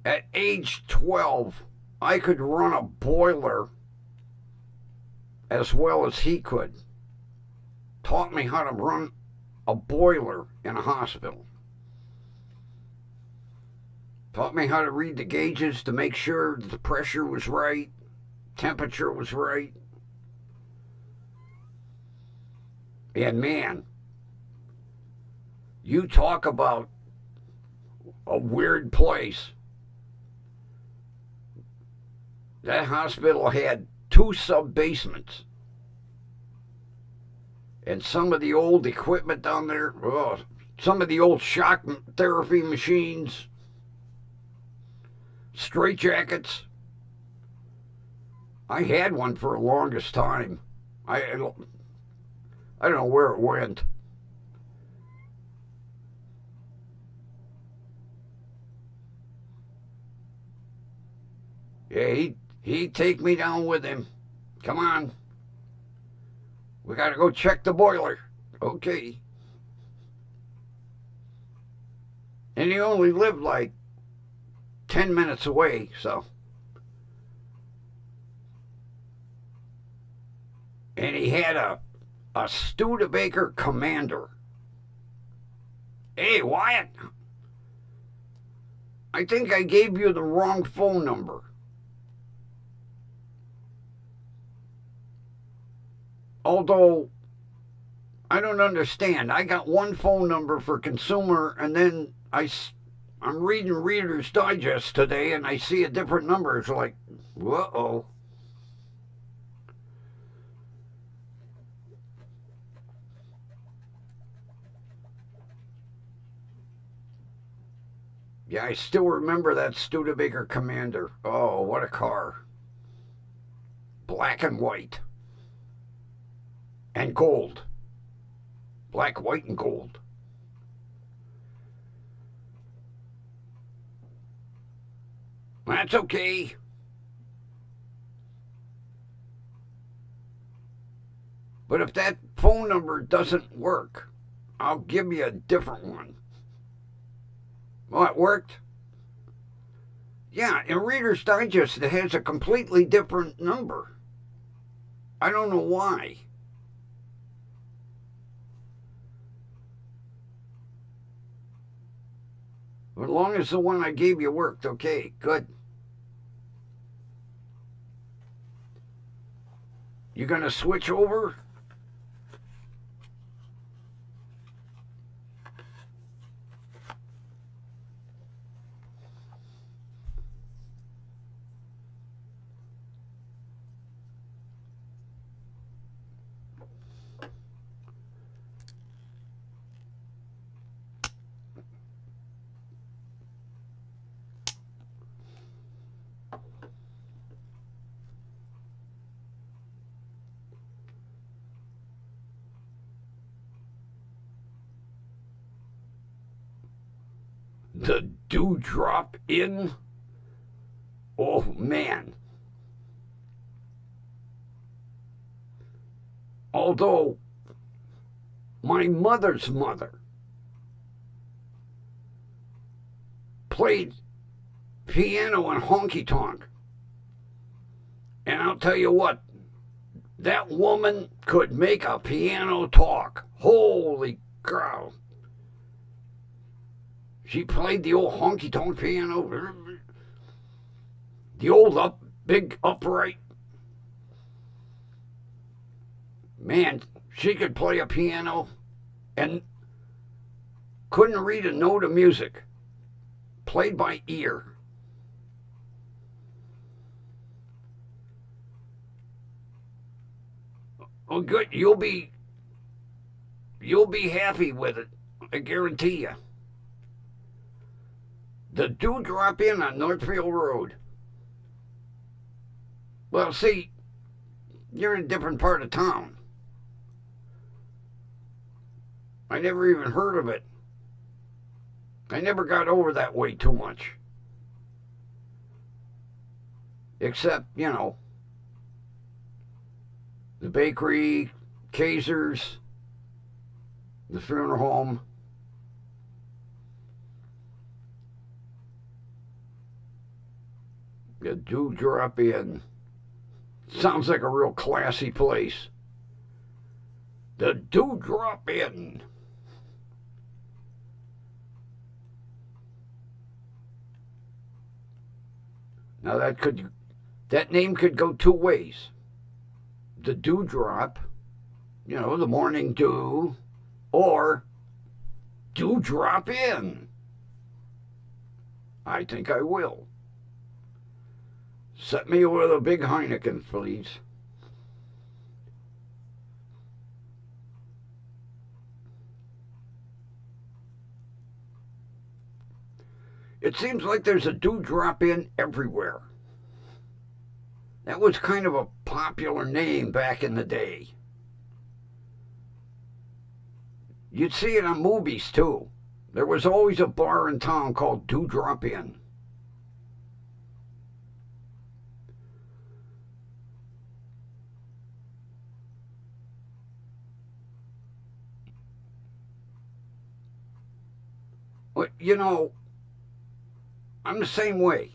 At age 12, I could run a boiler as well as he could. Taught me how to run a boiler in a hospital. Taught me how to read the gauges to make sure the pressure was right, temperature was right. And man, you talk about a weird place. That hospital had 2 sub-basements. And some of the old equipment down there, some of the old shock therapy machines, straitjackets. I had one for the longest time. I don't know where it went. Yeah, he'd take me down with him. Come on. We got to go check the boiler. Okay. And he only lived like 10 minutes away, so. And he had a Studebaker Commander. Hey, Wyatt. I think I gave you the wrong phone number. Although, I don't understand. I got one phone number for consumer, and then I'm reading Reader's Digest today, and I see a different number. It's like, uh-oh. Yeah, I still remember that Studebaker Commander. Oh, what a car. Black and white. And gold. Black, white, and gold. That's okay. But if that phone number doesn't work, I'll give you a different one. Well, it worked. Yeah, in Reader's Digest, it has a completely different number. I don't know why. As long as the one I gave you worked, okay, good. You gonna switch over? The Dewdrop Inn? Oh, man. Although, my mother's mother played piano and honky tonk. And I'll tell you what, that woman could make a piano talk. Holy cow. She played the old honky tonk piano, the old big upright. Man, she could play a piano and couldn't read a note of music. Played by ear. Oh, good. You'll be happy with it. I guarantee you. The Dewdrop Inn on Northfield Road. Well, see, you're in a different part of town. I never even heard of it. I never got over that way too much. Except, you know, the bakery, Kaiser's, the funeral home. The Dewdrop Inn. Sounds like a real classy place. The Dewdrop Inn. Now that name could go two ways. The dewdrop, you know, the morning dew, or Dewdrop Inn. I think I will. Set me with a big Heineken, please. It seems like there's a Dewdrop Inn everywhere. That was kind of a popular name back in the day. You'd see it on movies, too. There was always a bar in town called Dewdrop Inn. But, you know, I'm the same way.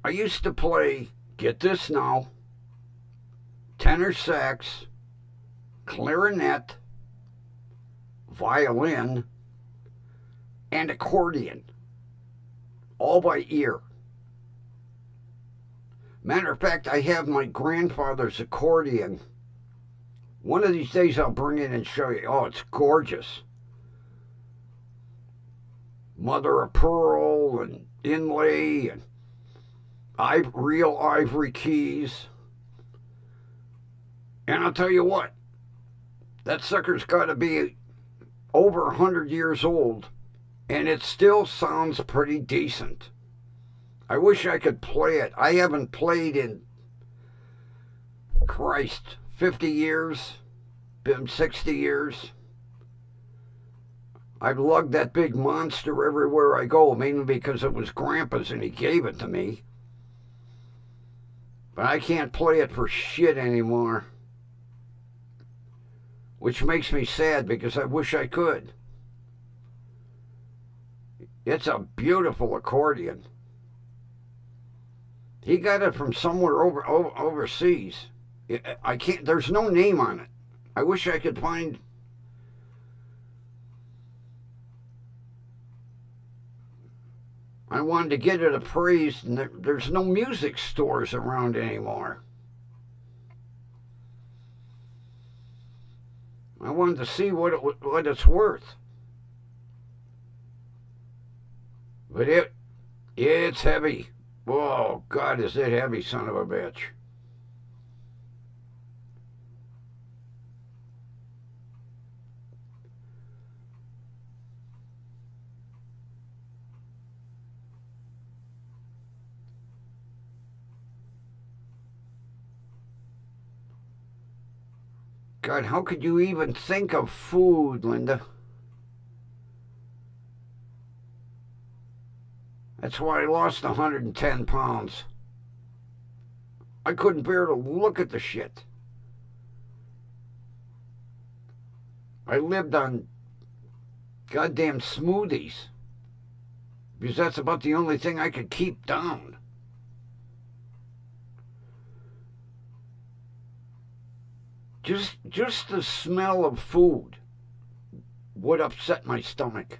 I used to play, get this now, tenor sax, clarinet, violin, and accordion, all by ear. Matter of fact, I have my grandfather's accordion. One of these days I'll bring it and show you. Oh, it's gorgeous. Mother of pearl and inlay and real ivory keys. And I'll tell you what, that sucker's got to be over 100 years old, and it still sounds pretty decent. I wish I could play it. I haven't played in, Christ, 50 years, been 60 years. I've lugged that big monster everywhere I go, mainly because it was Grandpa's and he gave it to me. But I can't play it for shit anymore. Which makes me sad because I wish I could. It's a beautiful accordion. He got it from somewhere overseas. I can't. There's no name on it. I wish I could find. I wanted to get it appraised, and there's no music stores around anymore. I wanted to see what it's worth. But it's heavy. Oh, God, is it heavy, son of a bitch. God, how could you even think of food, Linda? That's why I lost 110 pounds. I couldn't bear to look at the shit. I lived on goddamn smoothies because that's about the only thing I could keep down. Just the smell of food would upset my stomach.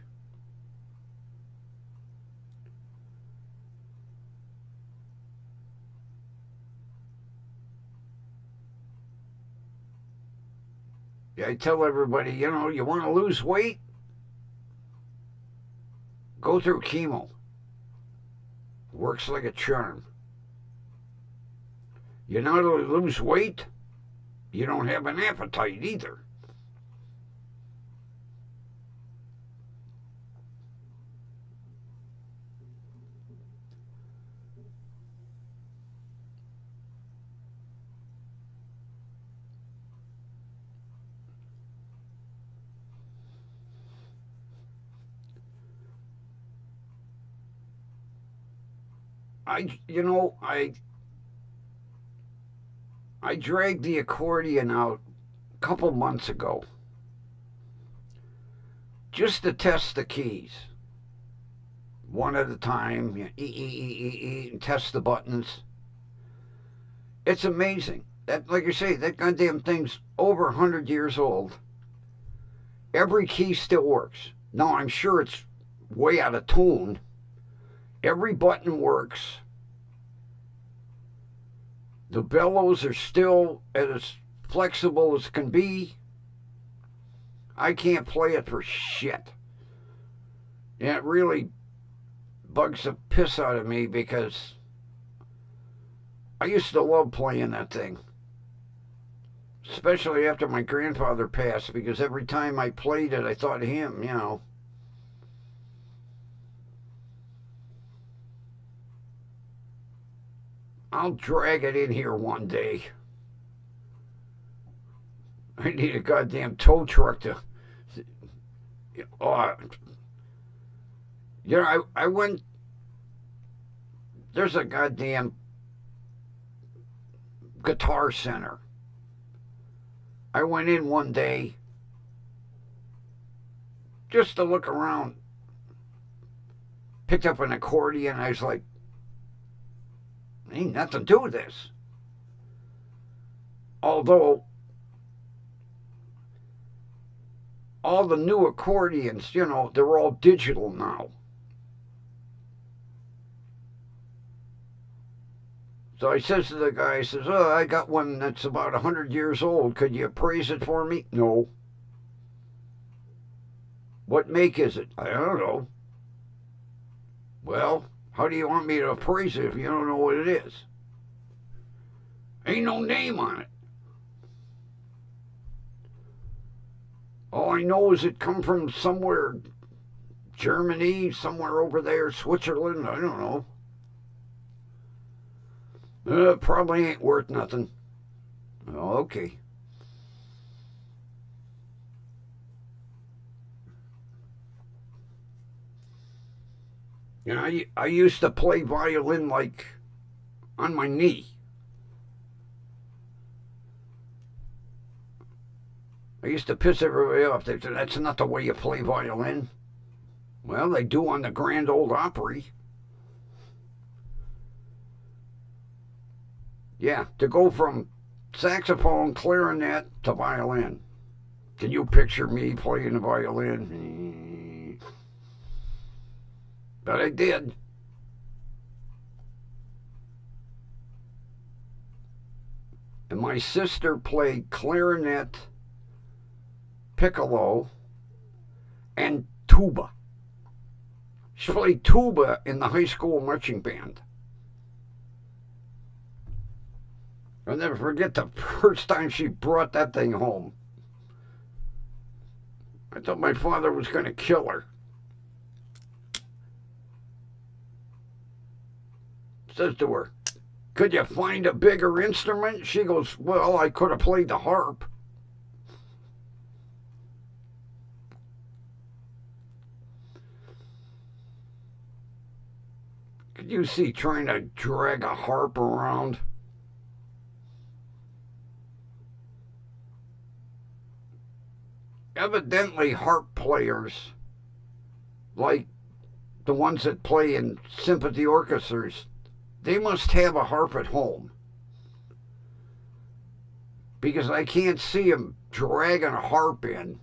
Yeah, I tell everybody, you know, you want to lose weight? Go through chemo. Works like a charm. You know how to lose weight? You don't have an appetite either. I dragged the accordion out a couple months ago just to test the keys. One at a time, and test the buttons. It's amazing. That, like I say, that goddamn thing's over 100 years old. Every key still works. Now, I'm sure it's way out of tune. Every button works. The bellows are still as flexible as can be. I can't play it for shit. And it really bugs the piss out of me because I used to love playing that thing. Especially after my grandfather passed, because every time I played it, I thought of him, you know. I'll drag it in here one day. I need a goddamn tow truck to... You know, I went... There's a goddamn guitar center. I went in one day just to look around. Picked up an accordion. I was like, ain't nothing to do with this. Although all the new accordions, you know, they're all digital now. So I says to the guy, I says, oh, I got one that's about 100 years old. Could you appraise it for me? No. What make is it? I don't know. Well, how do you want me to appraise it if you don't know what it is? Ain't no name on it. All I know is it come from somewhere, Germany, somewhere over there, Switzerland, I don't know. Probably ain't worth nothing. Oh, okay. You know, I used to play violin like on my knee. I used to piss everybody off. They said, that's not the way you play violin. Well, they do on the Grand Ole Opry. Yeah, to go from saxophone, clarinet to violin. Can you picture me playing the violin? But I did. And my sister played clarinet, piccolo, and tuba. She played tuba in the high school marching band. I'll never forget the first time she brought that thing home. I thought my father was going to kill her. Says to her, could you find a bigger instrument? She goes, well, I could have played the harp. you see trying to drag a harp around? Evidently, harp players, like the ones that play in symphony orchestras, they must have a harp at home. Because I can't see them dragging a harp in.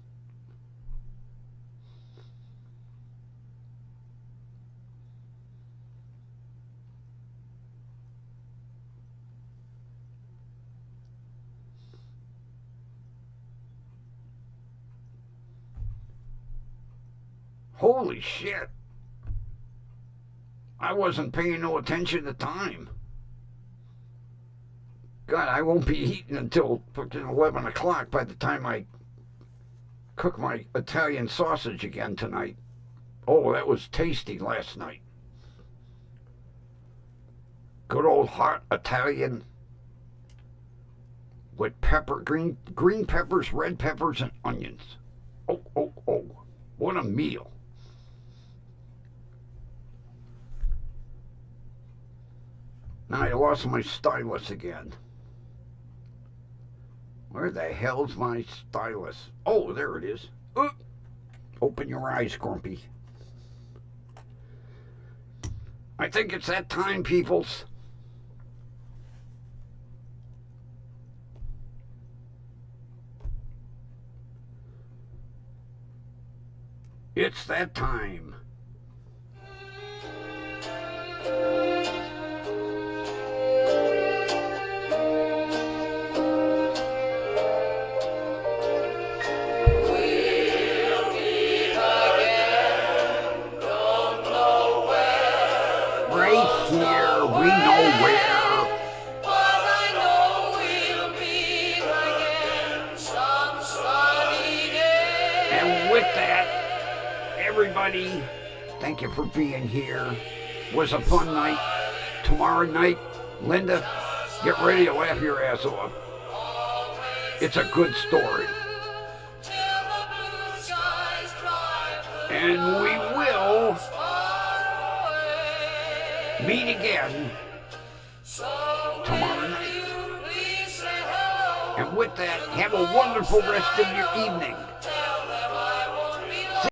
Holy shit. I wasn't paying no attention to time. God, I won't be eating until fucking 11 o'clock by the time I cook my Italian sausage again tonight. Oh, that was tasty last night. Good old hot Italian with pepper, green peppers, red peppers, and onions. Oh, oh, oh. What a meal. Now I lost my stylus again. Where the hell's my stylus? Oh, there it is. Open your eyes, Grumpy. I think it's that time, peoples. It's that time. Everybody, thank you for being here. It was a fun night. Tomorrow night, Linda, get ready to laugh your ass off. It's a good story. And we will meet again tomorrow night. And with that, have a wonderful rest of your evening.